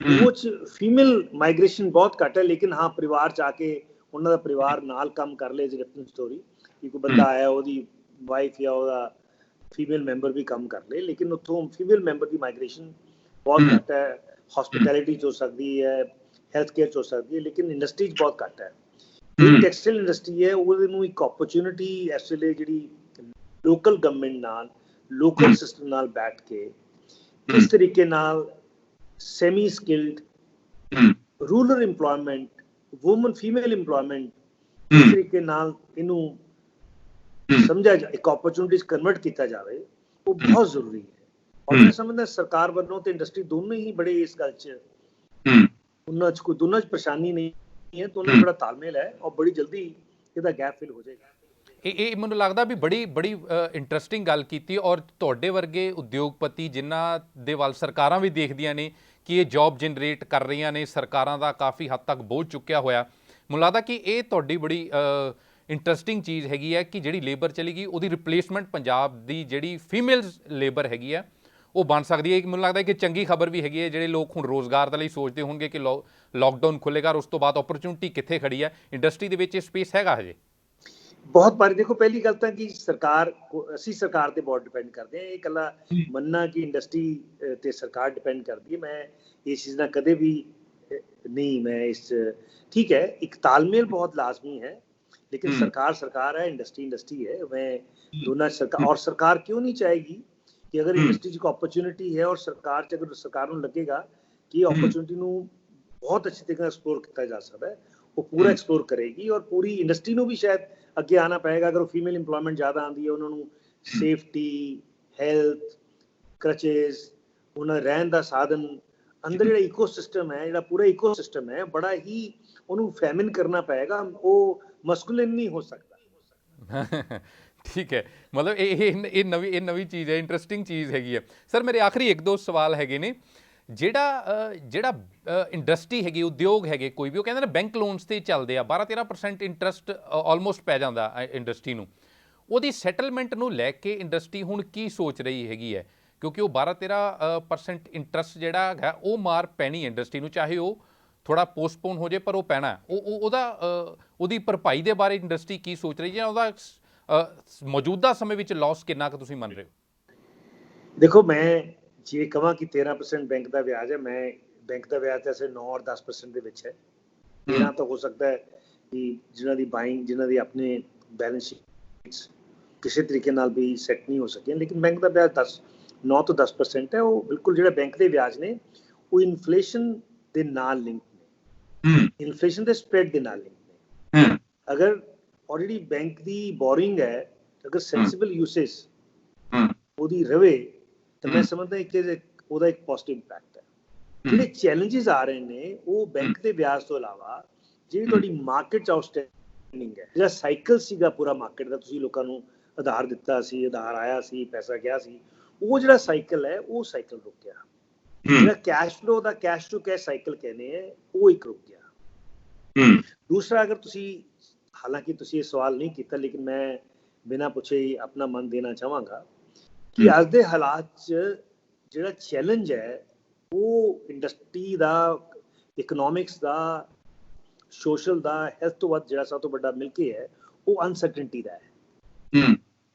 ਉਹ 'ਚ ਫੀਮੇਲ ਮਾਈਗ੍ਰੇਸ਼ਨ ਬਹੁਤ ਘੱਟ ਹੈ, ਲੇਕਿਨ ਹਾਂ ਪਰਿਵਾਰ 'ਚ ਆ ਕੇ ਉਹਨਾਂ ਦਾ ਪਰਿਵਾਰ ਨਾਲ ਕੰਮ ਕਰ ਲੇ। ਡਿਫਰੈਂਟ ਸਟੋਰੀ ਕਿ ਕੋਈ ਬੰਦਾ ਆਇਆ ਉਹਦੀ ਵਾਈਫ ਜਾਂ ਉਹਦਾ ਫੀਮੇਲ ਮੈਂਬਰ ਵੀ ਕੰਮ ਕਰ ਲੇ, ਲੇਕਿਨ ਉੱਥੋਂ ਫੀਮੇਲ ਮੈਂਬਰ ਦੀ ਮਾਈਗ੍ਰੇਸ਼ਨ ਬਹੁਤ ਘੱਟ ਹੈ। ਹਸਪਿਟੈਲਿਟੀ 'ਚ ਹੋ ਸਕਦੀ ਹੈ, ਹੈਲਥ ਕੇਅਰ 'ਚ ਹੋ ਸਕਦੀ ਹੈ, ਲੇਕਿਨ ਇੰਡਸਟਰੀ 'ਚ ਬਹੁਤ ਘੱਟ ਹੈ। ਜਿਹੜੀ ਟੈਕਸਟਾਈਲ ਇੰਡਸਟਰੀ ਹੈ ਉਹਦੇ ਨੂੰ ਇੱਕ ਓਪਰਚੁਨਿਟੀ ਇਸ ਵੇਲੇ ਜਿਹੜੀ ਲੋਕਲ ਗਵਰਨਮੈਂਟ ਨਾਲ ਲੋਕਲ ਸਿਸਟਮ ਨਾਲ ਬੈਠ ਕੇ ਕਿਸ ਤਰੀਕੇ ਨਾਲ semi skilled rural employment, woman female employment ਕਿਸ ਤਰੀਕੇ ਨਾਲ ਇਹਨੂੰ ਸਮਝਿਆ ਜਾ, ਇੱਕ ਓਪਰਚੁਨਿਟੀ 'ਚ ਕਨਵਰਟ ਕੀਤਾ ਜਾਵੇ, ਉਹ ਬਹੁਤ ਜ਼ਰੂਰੀ ਹੈ। ਔਰ ਮੈਂ ਸਮਝਦਾ ਸਰਕਾਰ ਵੱਲੋਂ ਤੇ ਇੰਡਸਟਰੀ ਦੋਨੋਂ ਹੀ ਬੜੇ ਇਸ ਗੱਲ 'ਚ ਉਹਨਾਂ 'ਚ ਕੋਈ ਦੋਨਾਂ 'ਚ ਪਰੇਸ਼ਾਨੀ ਨਹੀਂ ਹੈ, ਦੋਨੋਂ ਬੜਾ ਤਾਲਮੇਲ ਹੈ ਔਰ ਬੜੀ ਜਲਦੀ ਇਹਦਾ ਗੈਪ ਫਿਲ ਹੋ ਜਾਏਗਾ। ਇਹ ਮੈਨੂੰ ਲੱਗਦਾ ਵੀ ਬੜੀ ਇੰਟਰਸਟਿੰਗ ਗੱਲ ਕੀਤੀ। ਔਰ ਤੁਹਾਡੇ ਵਰਗੇ ਉਦਯੋਗਪਤੀ ਜਿਨ੍ਹਾਂ ਦੇ ਵੱਲ ਸਰਕਾਰਾਂ ਵੀ ਦੇਖਦੀਆਂ ਨੇ ਕਿ ਇਹ ਜੌਬ ਜਨਰੇਟ ਕਰ ਰਹੀਆਂ ਨੇ, ਸਰਕਾਰਾਂ ਦਾ ਕਾਫੀ ਹੱਦ ਤੱਕ ਬੋਝ ਚੁੱਕਿਆ ਹੋਇਆ, ਮੈਨੂੰ ਲੱਗਦਾ ਕਿ ਇਹ ਤੁਹਾਡੀ ਬੜੀ ਇੰਟਰਸਟਿੰਗ ਚੀਜ਼ ਹੈਗੀ ਹੈ ਕਿ ਜਿਹੜੀ ਲੇਬਰ ਚਲੀ ਗਈ ਉਹਦੀ ਰਿਪਲੇਸਮੈਂਟ ਪੰਜਾਬ ਦੀ ਜਿਹੜੀ ਫੀਮੇਲ ਲੇਬਰ ਹੈਗੀ ਹੈ ਉਹ ਬਣ ਸਕਦੀ ਹੈ। ਮੈਨੂੰ ਲੱਗਦਾ ਕਿ ਚੰਗੀ ਖਬਰ ਵੀ ਹੈਗੀ ਹੈ। ਜਿਹੜੇ ਲੋਕ ਹੁਣ ਰੋਜ਼ਗਾਰ ਦੇ ਲਈ ਸੋਚਦੇ ਹੋਣਗੇ ਕਿ ਲੋਕਡਾਊਨ ਖੁੱਲ੍ਹੇਗਾ ਉਸ ਤੋਂ ਬਾਅਦ ਓਪਰਚੁਨਿਟੀ ਕਿੱਥੇ ਖੜੀ ਹੈ, ਇੰਡਸਟਰੀ ਦੇ ਵਿੱਚ ਇਹ ਸਪੇਸ ਹੈਗਾ ਹਜੇ ਬਹੁਤ ਭਾਰੀ। ਦੇਖੋ ਪਹਿਲੀ ਗੱਲ ਤਾਂ ਕਿ ਅਸੀਂ ਸਰਕਾਰ ਤੇ ਬਹੁਤ ਡਿਪੈਂਡ ਕਰਦੇ ਹਾਂ। ਇਹ ਇਕੱਲਾ ਮੰਨਣਾ ਕਿ ਇੰਡਸਟਰੀ ਤੇ ਸਰਕਾਰ ਡਿਪੈਂਡ ਕਰਦੀ ਹੈ, ਮੈਂ ਇਸ ਚੀਜ਼ ਨਾਲ ਕਦੇ ਵੀ ਨਹੀਂ, ਮੈਂ ਇਸ ਠੀਕ ਹੈ ਇੱਕ ਤਾਲਮੇਲ ਬਹੁਤ ਲਾਜ਼ਮੀ ਹੈ, लेकिन सरकार है, इंडस्ट्री है। मैं दोनों सरकार और सरकार क्यों नहीं चाहेगी कि अगर इंडस्ट्री की अपॉर्चुनिटी है और सरकार च अगर सरकार को लगेगा कि अपॉर्चुनिटी को बहुत अच्छी तरीके एक्सप्लोर किया जा सकता है, वो पूरा एक्सप्लोर करेगी और पूरी इंडस्ट्री को भी शायद अगे आना पएगा। अगर फीमेल इंप्लॉयमेंट ज़्यादा आती है, उन्होंने सेफ्टी, हैल्थ, क्रचेज, उन्हें रहने का साधन अंदर जो इकोसिस्टम है, जो पूरा इकोसिस्टम है, बड़ा ही उन्होंने फैमिन करना पएगा, वो मस्कुलिन नहीं हो सकता। ठीक है, मतलब ਇਹ ਨਵੀਂ ਚੀਜ਼ ਹੈ, ਇੰਟਰਸਟਿੰਗ ਚੀਜ਼ ਹੈਗੀ ਹੈ। ਸਰ ਮੇਰੇ ਆਖਰੀ ਇੱਕ ਦੋ ਸਵਾਲ ਹੈਗੇ ਨੇ। ਜਿਹੜਾ ਇੰਡਸਟਰੀ ਹੈਗੀ, ਉਦਯੋਗ ਹੈਗੇ ਕੋਈ ਵੀ, ਉਹ ਕਹਿੰਦੇ ਨੇ ਬੈਂਕ ਲੋਨਸ ਤੇ ਚੱਲਦੇ ਆ, 12-13% ਇੰਟਰਸਟ ਆਲਮੋਸਟ ਪੈ ਜਾਂਦਾ ਇੰਡਸਟਰੀ ਨੂੰ। ਉਹਦੀ ਸੈਟਲਮੈਂਟ ਨੂੰ ਲੈ ਕੇ ਇੰਡਸਟਰੀ ਹੁਣ ਕੀ ਸੋਚ ਰਹੀ ਹੈਗੀ ਹੈ? ਕਿਉਂਕਿ ਉਹ 12-13% ਇੰਟਰਸਟ ਜਿਹੜਾ ਹੈਗਾ ਉਹ ਮਾਰ ਪੈਣੀ ਹੈ ਇੰਡਸਟਰੀ ਨੂੰ, ਚਾਹੇ ਉਹ ਥੋੜਾ ਪੋਸਟਪੋਨ ਹੋ ਜਾਏ ਪਰ ਉਹ ਪੈਣਾ। ਉਹਦੀ ਭਰਪਾਈ ਦੇ ਬਾਰੇ ਇੰਡਸਟਰੀ ਕੀ ਸੋਚ ਰਹੀ ਹੈ? ਉਹਦਾ ਮੌਜੂਦਾ ਸਮੇਂ ਵਿੱਚ ਲਾਸ ਕਿੰਨਾ ਕੁ ਤੁਸੀਂ ਮੰਨ ਰਹੇ ਹੋ? ਦੇਖੋ ਮੈਂ ਜੇ ਕਹਾਂ ਕਿ 13% ਬੈਂਕ ਦਾ ਵਿਆਜ ਹੈ, ਮੈਂ ਬੈਂਕ ਦਾ ਵਿਆਜ ਤਾਂ ਐਸੇ 9 ਔਰ 10% ਦੇ ਵਿੱਚ ਹੈ। 13 ਤਾਂ ਹੋ ਸਕਦਾ ਹੈ ਕਿ ਜਿਨ੍ਹਾਂ ਦੀ ਬਾਇੰਗ, ਜਿਨ੍ਹਾਂ ਦੀ ਆਪਣੇ ਬੈਲੈਂਸ ਸ਼ੀਟਸ ਕਿਸੇ ਤਰੀਕੇ ਨਾਲ ਵੀ ਸੈੱਟ ਨਹੀਂ ਹੋ ਸਕੀਆਂ, ਲੇਕਿਨ ਬੈਂਕ ਦਾ ਵਿਆਜ 9 ਤੋਂ 10% ਹੈ। ਉਹ ਬਿਲਕੁਲ ਜਿਹੜਾ ਬੈਂਕ ਦੇ ਵਿਆਜ ਨੇ ਉਹ ਇਨਫਲੇਸ਼ਨ ਦੇ ਨਾਲ ਲਿੰਕ ਨੇ, ਇਨਫਲੇਸ਼ਨ ਦੇ ਸਪਰੈਡ ਦੇ ਨਾਲ ਲਿੰਕ ਨੇ। ਅਗਰ ਆਲਰੇਡੀ ਬੈਂਕ ਦੀ ਬੋਰਿੰਗ ਹੈ, ਅਗਰ ਸੈਂਸਿਬਲ ਯੂਸੇਜ ਉਹਦੀ ਰਵੇ ਤਾਂ ਮੈਂ ਸਮਝਦਾ ਕਿ ਉਹਦਾ ਇੱਕ ਪੋਜ਼ਿਟਿਵ ਇੰਪੈਕਟ ਹੈ। ਜਿਹੜੇ ਚੈਲੰਜਸ ਆ ਰਹੇ ਨੇ ਉਹ ਬੈਂਕ ਦੇ ਵਿਆਜ ਤੋਂ ਇਲਾਵਾ ਜਿਹੜੀ ਤੁਹਾਡੀ ਮਾਰਕੀਟ 'ਚ ਆਊਟਸਟੈਂਡਿੰਗ ਹੈ, ਜਿਹੜਾ ਸਾਈਕਲ ਸੀਗਾ ਪੂਰਾ ਮਾਰਕੀਟ ਦਾ, ਤੁਸੀਂ ਲੋਕਾਂ ਨੂੰ ਆਧਾਰ ਦਿੱਤਾ ਸੀ, ਆਧਾਰ ਆਇਆ ਸੀ, ਪੈਸਾ ਗਿਆ ਸੀ, ਉਹ ਜਿਹੜਾ ਸਾਈਕਲ ਹੈ ਉਹ ਸਾਈਕਲ ਰੁਕ ਗਿਆ। ਜਿਹੜਾ ਕੈਸ਼ ਫਲੋ ਦਾ ਕੈਸ਼ ਟੂ ਕੈਸ਼ ਸਾਈਕਲ ਕਹਿੰਦੇ ਆ, ਉਹ ਇੱਕ ਰੁਕ ਗਿਆ। ਦੂਸਰਾ, ਅਗਰ ਤੁਸੀਂ, ਹਾਲਾਂਕਿ ਤੁਸੀਂ ਇਹ ਸਵਾਲ ਨਹੀਂ ਕੀਤਾ ਲੇਕਿਨ ਮੈਂ ਬਿਨਾਂ ਪੁੱਛੇ ਹੀ ਆਪਣਾ ਮਨ ਦੇਣਾ ਚਾਹਾਂਗਾ ਕਿ ਅੱਜ ਦੇ ਹਾਲਾਤ 'ਚ ਜਿਹੜਾ ਚੈਲੰਜ ਹੈ ਉਹ ਇੰਡਸਟਰੀ ਦਾ, ਇਕਨੋਮਿਕਸ ਦਾ, ਸੋਸ਼ਲ ਦਾ, ਹੈਲਥ ਤੋਂ ਵੱਧ ਜਿਹੜਾ ਸਭ ਤੋਂ ਵੱਡਾ ਮਿਲ ਕੇ ਹੈ ਉਹ ਅਨਸਰਟਨਟੀ ਦਾ ਹੈ।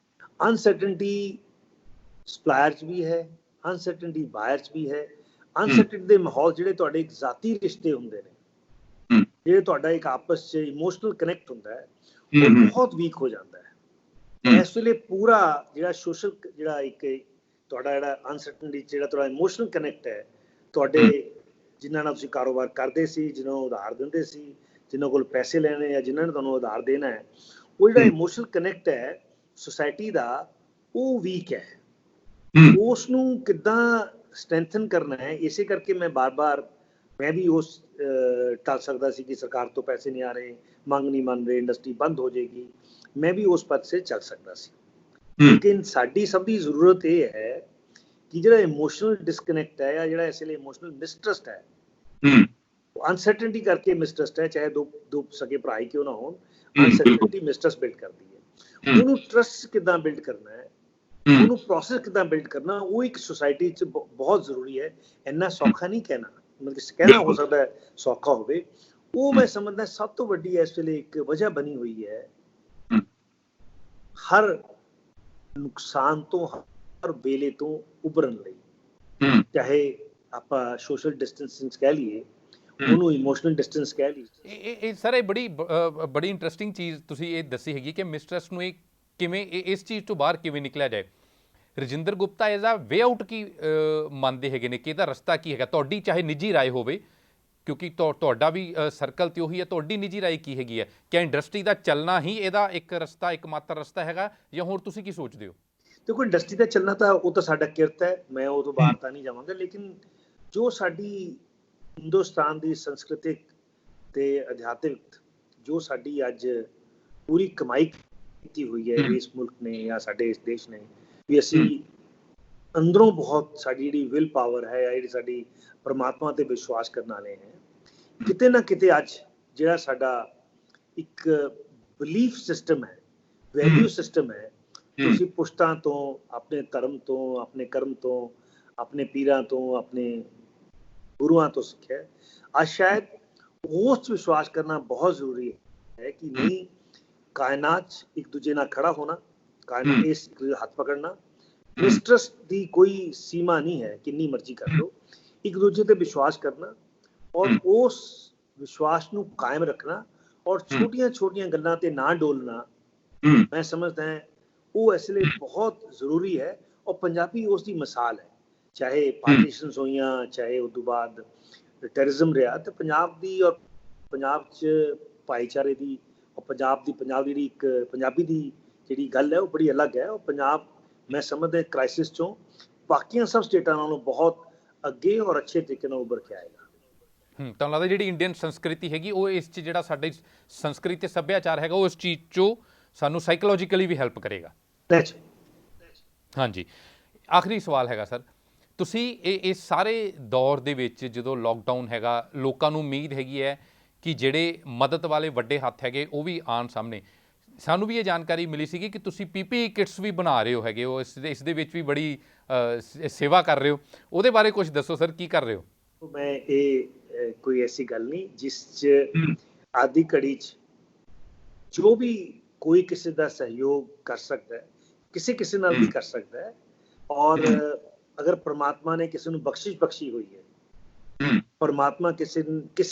ਅਨਸਰਟਨਟੀ ਸਪਲਾਇਰ 'ਚ ਵੀ ਹੈ, ਅਨਸਰਟਨਟੀ ਬਾਇਰ 'ਚ ਵੀ ਹੈ। ਅਨਸਰਟਨਟੀ ਦੇ ਮਾਹੌਲ ਜਿਹੜੇ ਤੁਹਾਡੇ ਇੱਕ ਜ਼ਾਤੀ ਰਿਸ਼ਤੇ ਹੁੰਦੇ ਨੇ, ਜਿਹੜੇ ਤੁਹਾਡਾ ਇੱਕ ਆਪਸ 'ਚ ਇਮੋਸ਼ਨਲ ਕਨੈਕਟ ਹੁੰਦਾ ਹੈ, ਉਹ ਬਹੁਤ ਵੀਕ ਹੋ ਜਾਂਦਾ ਹੈ। ਇਸ ਵੇਲੇ ਪੂਰਾ ਜਿਹੜਾ ਸੋਸ਼ਲ, ਜਿਹੜਾ ਇੱਕ ਤੁਹਾਡਾ ਜਿਹੜਾ ਅਨਸਰਟਨਟੀ, ਜਿਹੜਾ ਤੁਹਾਡਾ ਇਮੋਸ਼ਨਲ ਕਨੈਕਟ ਹੈ, ਤੁਹਾਡੇ ਜਿਨ੍ਹਾਂ ਨਾਲ ਤੁਸੀਂ ਕਾਰੋਬਾਰ ਕਰਦੇ ਸੀ, ਜਿਹਨਾਂ ਨੂੰ ਉਧਾਰ ਦਿੰਦੇ ਸੀ, ਜਿਨ੍ਹਾਂ ਕੋਲ ਪੈਸੇ ਲੈਣੇ ਜਾਂ ਜਿਨ੍ਹਾਂ ਨੇ ਤੁਹਾਨੂੰ ਉਧਾਰ ਦੇਣਾ ਹੈ, ਉਹ ਜਿਹੜਾ ਇਮੋਸ਼ਨਲ ਕਨੈਕਟ ਹੈ ਸੋਸਾਇਟੀ ਦਾ, ਉਹ ਵੀਕ ਹੈ। ਉਸ ਨੂੰ ਕਿੱਦਾਂ ਸਟਰੈਂਥਨ ਕਰਨਾ ਹੈ, ਇਸੇ ਕਰਕੇ ਮੈਂ ਬਾਰ-ਬਾਰ, ਮੈਂ ਵੀ ਉਸ ਟਲ ਸਕਦਾ ਸੀ ਕਿ ਸਰਕਾਰ ਤੋਂ ਪੈਸੇ ਨਹੀਂ ਆ ਰਹੇ, ਮੰਗ ਨਹੀਂ ਮੰਨ ਰਹੇ, ਇੰਡਸਟਰੀ ਬੰਦ ਹੋ ਜਾਏਗੀ, ਮੈਂ ਵੀ ਉਸ ਪੱਥ 'ਤੇ ਚੱਲ ਸਕਦਾ ਸੀ। ਲੇਕਿਨ ਸਾਡੀ ਸਭ ਦੀ ਜ਼ਰੂਰਤ ਇਹ ਹੈ ਕਿ ਜਿਹੜਾ ਇਮੋਸ਼ਨਲ ਡਿਸਕਨੈਕਟ ਹੈ ਜਾਂ ਜਿਹੜਾ ਇਸ ਵੇਲੇ ਇਮੋਸ਼ਨਲ ਮਿਸਟਰਸਟ ਹੈ, ਅਨਸਰਟਨਟੀ ਕਰਕੇ ਮਿਸਟਰਸਟ ਹੈ, ਚਾਹੇ ਦੋ ਸਕੇ ਭਰਾ ਹੀ ਕਿਉਂ ਨਾ ਹੋਣ, ਅਨਸਰਟਨਟੀ ਮਿਸਟਰਸਟ ਬਿਲਡ ਕਰਦੀ ਹੈ। ਉਹਨੂੰ ਟਰਸਟ ਕਿੱਦਾਂ ਬਿਲਡ ਕਰਨਾ ਹੈ, ਉਹਨੂੰ ਪ੍ਰੋਸੈਸ ਕਿੱਦਾਂ ਬਿਲਡ ਕਰਨਾ, ਉਹ ਇੱਕ ਸੁਸਾਇਟੀ 'ਚ ਬਹੁਤ ਜ਼ਰੂਰੀ ਹੈ। ਇੰਨਾ ਸੌਖਾ ਨਹੀਂ ਕਹਿਣਾ, ਮਤਲਬ ਕਿ ਕਹਿਣਾ ਹੋ ਸਕਦਾ ਹੈ ਸੌਖਾ ਹੋਵੇ। ਉਹ ਮੈਂ ਸਮਝਦਾ ਸਭ ਤੋਂ ਵੱਡੀ ਇਸ ਵੇਲੇ ਇੱਕ ਵਜ੍ਹਾ ਬਣੀ ਹੋਈ ਹੈ ਹਰ ਨੁਕਸਾਨ ਤੋਂ, ਹਰ ਵੇਲੇ ਤੋਂ ਉਭਰਨ ਲਈ। ਚਾਹੇ ਆਪਾਂ ਸੋਸ਼ਲ ਡਿਸਟੈਂਸਿੰਗ ਕਹਿ ਲਈਏ, ਉਹਨੂੰ ਇਮੋਸ਼ਨਲ ਡਿਸਟੈਂਸ ਕਹਿ ਲਈਏ। ਇਹ ਸਰ ਇਹ ਬੜੀ ਇੰਟਰਸਟਿੰਗ ਚੀਜ਼ ਤੁਸੀਂ ਇਹ ਦੱਸੀ ਹੈਗੀ ਕਿ ਮਿਸਟਰਸਟ ਨੂੰ ਇਹ ਕਿਵੇਂ ਇਸ ਚੀਜ਼ ਤੋਂ ਬਾਹਰ ਕਿਵੇਂ ਨਿਕਲਿਆ ਜਾਏ। Rajinder Gupta as a way out ਕੀ ਮੰਨਦੇ ਹੈਗੇ ਨੇ ਕਿ ਇਹਦਾ ਰਸਤਾ ਕੀ ਹੈਗਾ? ਤੁਹਾਡੀ ਚਾਹੇ ਨਿੱਜੀ ਰਾਏ ਹੋਵੇ, ਕਿਉਂਕਿ ਤੁਹਾਡਾ ਵੀ ਸਰਕਲ ਤੇ ਉਹੀ ਹੈ, ਤੁਹਾਡੀ ਨਿੱਜੀ ਰਾਏ ਕੀ ਹੈਗੀ ਹੈ? ਕਿ ਇੰਡਸਟਰੀ ਦਾ ਚੱਲਣਾ ਹੀ ਇਹਦਾ ਇੱਕ ਰਸਤਾ, ਇੱਕ ਮਾਤਰ ਰਸਤਾ ਹੈਗਾ, ਜਾਂ ਹੋਰ ਤੁਸੀਂ ਕੀ ਸੋਚਦੇ ਹੋ? ਦੇਖੋ, ਇੰਡਸਟਰੀ ਦਾ ਚੱਲਣਾ ਤਾਂ ਉਹ ਤਾਂ ਸਾਡਾ ਕਿਰਤ ਹੈ, ਮੈਂ ਉਹ ਤੋਂ ਬਾਹਰ ਤਾਂ ਨਹੀਂ ਜਾਵਾਂਗਾ। ਲੇਕਿਨ ਜੋ ਸਾਡੀ ਹਿੰਦੁਸਤਾਨ ਦੀ ਸੰਸਕ੍ਰਿਤਿਕ ਤੇ ਅਧਿਆਤਮਿਕ, ਜੋ ਸਾਡੀ ਅੱਜ ਪੂਰੀ ਕਮਾਈ ਕੀਤੀ ਹੋਈ ਹੈ ਇਸ ਮੁਲਕ ਨੇ ਜਾਂ ਸਾਡੇ ਇਸ ਦੇਸ਼ ਨੇ, ਵੀ ਅਸੀਂ ਅੰਦਰੋਂ ਬਹੁਤ ਸਾਡੀ ਜਿਹੜੀ ਵਿਲ ਪਾਵਰ ਹੈ, ਜਿਹੜੀ ਸਾਡੀ ਪਰਮਾਤਮਾ ਤੇ ਵਿਸ਼ਵਾਸ ਕਰਨ ਵਾਲੇ ਹੈ, ਕਿਤੇ ਨਾ ਕਿਤੇ ਅੱਜ ਜਿਹੜਾ ਸਾਡਾ ਇੱਕ ਬਿਲੀਫ ਸਿਸਟਮ ਹੈ, ਵੈਲਿਊ ਸਿਸਟਮ ਹੈ, ਤੁਸੀਂ ਪੁਸ਼ਤਾਂ ਤੋਂ, ਆਪਣੇ ਧਰਮ ਤੋਂ, ਆਪਣੇ ਕਰਮ ਤੋਂ, ਆਪਣੇ ਪੀਰਾਂ ਤੋਂ, ਆਪਣੇ ਗੁਰੂਆਂ ਤੋਂ ਸਿੱਖਿਆ। ਅੱਜ ਸ਼ਾਇਦ ਉਸ ਵਿਸ਼ਵਾਸ ਕਰਨਾ ਬਹੁਤ ਜ਼ਰੂਰੀ ਹੈ ਕਿ ਨਹੀਂ, ਕਾਇਨਾਤ 'ਚ ਇੱਕ ਦੂਜੇ ਨਾਲ ਖੜਾ ਹੋਣਾ, ਕਾਇਨਾਤ ਇਸ ਹੱਥ ਪਕੜਨਾ, ਮਿਸਟਰਸਟ ਦੀ ਕੋਈ ਸੀਮਾ ਨਹੀਂ ਹੈ, ਕਿੰਨੀ ਮਰਜ਼ੀ ਕਰ ਲਓ, ਇੱਕ ਦੂਜੇ ਤੇ ਵਿਸ਼ਵਾਸ ਕਰਨਾ ਔਰ ਉਸ ਵਿਸ਼ਵਾਸ ਨੂੰ ਕਾਇਮ ਰੱਖਣਾ ਔਰ ਛੋਟੀਆਂ-ਛੋਟੀਆਂ ਗੱਲਾਂ ਤੇ ਨਾ ਡੋਲਣਾ, ਮੈਂ ਸਮਝਦਾ ਹਾਂ ਉਹ ਇਸ ਲਈ ਬਹੁਤ ਜ਼ਰੂਰੀ ਹੈ। ਔਰ ਪੰਜਾਬੀ ਉਸ ਦੀ ਮਿਸਾਲ ਹੈ। ਚਾਹੇ ਪਾਰਟੀਸ਼ਨਸ ਹੋਈਆਂ, ਚਾਹੇ ਉਸ ਤੋਂ ਬਾਅਦ ਟੈਰਰਿਜ਼ਮ ਰਿਹਾ, ਤੇ ਪੰਜਾਬ ਦੀ ਔਰ ਪੰਜਾਬ 'ਚ ਭਾਈਚਾਰੇ ਦੀ ਔਰ ਪੰਜਾਬ ਦੀ ਪੰਜਾਬੀ ਦੀ ਜਿਹੜੀ ਗੱਲ ਹੈ ਉਹ ਬੜੀ ਅਲੱਗ ਹੈ। ਉਹ ਪੰਜਾਬ ਮੈਂ ਸਮਝਦਾ ਕ੍ਰਾਈਸਿਸ 'ਚੋਂ ਬਾਕੀਆਂ ਸਭ ਸਟੇਟਾਂ ਨਾਲੋਂ ਬਹੁਤ ਅੱਗੇ ਔਰ ਅੱਛੇ ਤਰੀਕੇ ਨਾਲ ਉੱਭਰ ਕੇ ਆਏਗਾ। ਤੁਹਾਨੂੰ ਲੱਗਦਾ ਜਿਹੜੀ ਇੰਡੀਅਨ ਸੰਸਕ੍ਰਿਤੀ ਹੈਗੀ ਉਹ ਇਸ 'ਚ ਜਿਹੜਾ ਸਾਡੇ ਸੰਸਕ੍ਰਿਤੀ ਤੇ ਸੱਭਿਆਚਾਰ ਹੈਗਾ ਉਹ ਇਸ ਚੀਜ਼ 'ਚੋਂ ਸਾਨੂੰ ਸਾਈਕੋਲੋਜੀਕਲੀ ਵੀ ਹੈਲਪ ਕਰੇਗਾ? ਹਾਂਜੀ। ਆਖਰੀ ਸਵਾਲ ਹੈਗਾ ਸਰ, ਤੁਸੀਂ ਇਸ ਸਾਰੇ ਦੌਰ ਦੇ ਵਿੱਚ ਜਦੋਂ ਲੋਕਡਾਊਨ ਹੈਗਾ, ਲੋਕਾਂ ਨੂੰ ਉਮੀਦ ਹੈਗੀ ਹੈ ਕਿ ਜਿਹੜੇ ਮਦਦ ਵਾਲੇ ਵੱਡੇ ਹੱਥ ਹੈਗੇ ਉਹ ਵੀ ਆਉਣ ਸਾਹਮਣੇ। ਸਾਨੂੰ ਵੀ ਇਹ ਜਾਣਕਾਰੀ ਮਿਲੀ ਸੀਗੀ ਕਿ ਤੁਸੀਂ PPE ਕਿਟਸ ਵੀ ਬਣਾ ਰਹੇ ਹੋ ਹੈਗੇ ਹੋ, ਇਸ ਦੇ ਵਿੱਚ ਵੀ ਬੜੀ ਸੇਵਾ ਕਰ ਰਹੇ ਹੋ। ਉਹਦੇ ਬਾਰੇ ਕੁਝ ਦੱਸੋ ਸਰ, ਕੀ ਕਰ ਰਹੇ ਹੋ? ਮੈਂ ਇਹ ਕੋਈ ਐਸੀ ਗੱਲ ਨਹੀਂ ਜਿਸ 'ਚ ਆਦੀ ਘੜੀ 'ਚ ਜੋ ਵੀ ਕੋਈ ਕਿਸੇ ਦਾ ਸਹਿਯੋਗ ਕਰ ਸਕਦਾ ਹੈ, ਕਿਸੇ ਨਾਲ ਵੀ ਕਰ ਸਕਦਾ ਹੈ। ਔਰ ਅਗਰ ਪ੍ਰਮਾਤਮਾ ਨੇ ਕਿਸੇ ਨੂੰ ਬਖਸ਼ਿਸ਼ ਬਖਸ਼ੀ ਹੋਈ ਹੈ, ਪ੍ਰਮਾਤਮਾ ਕਿਸੇ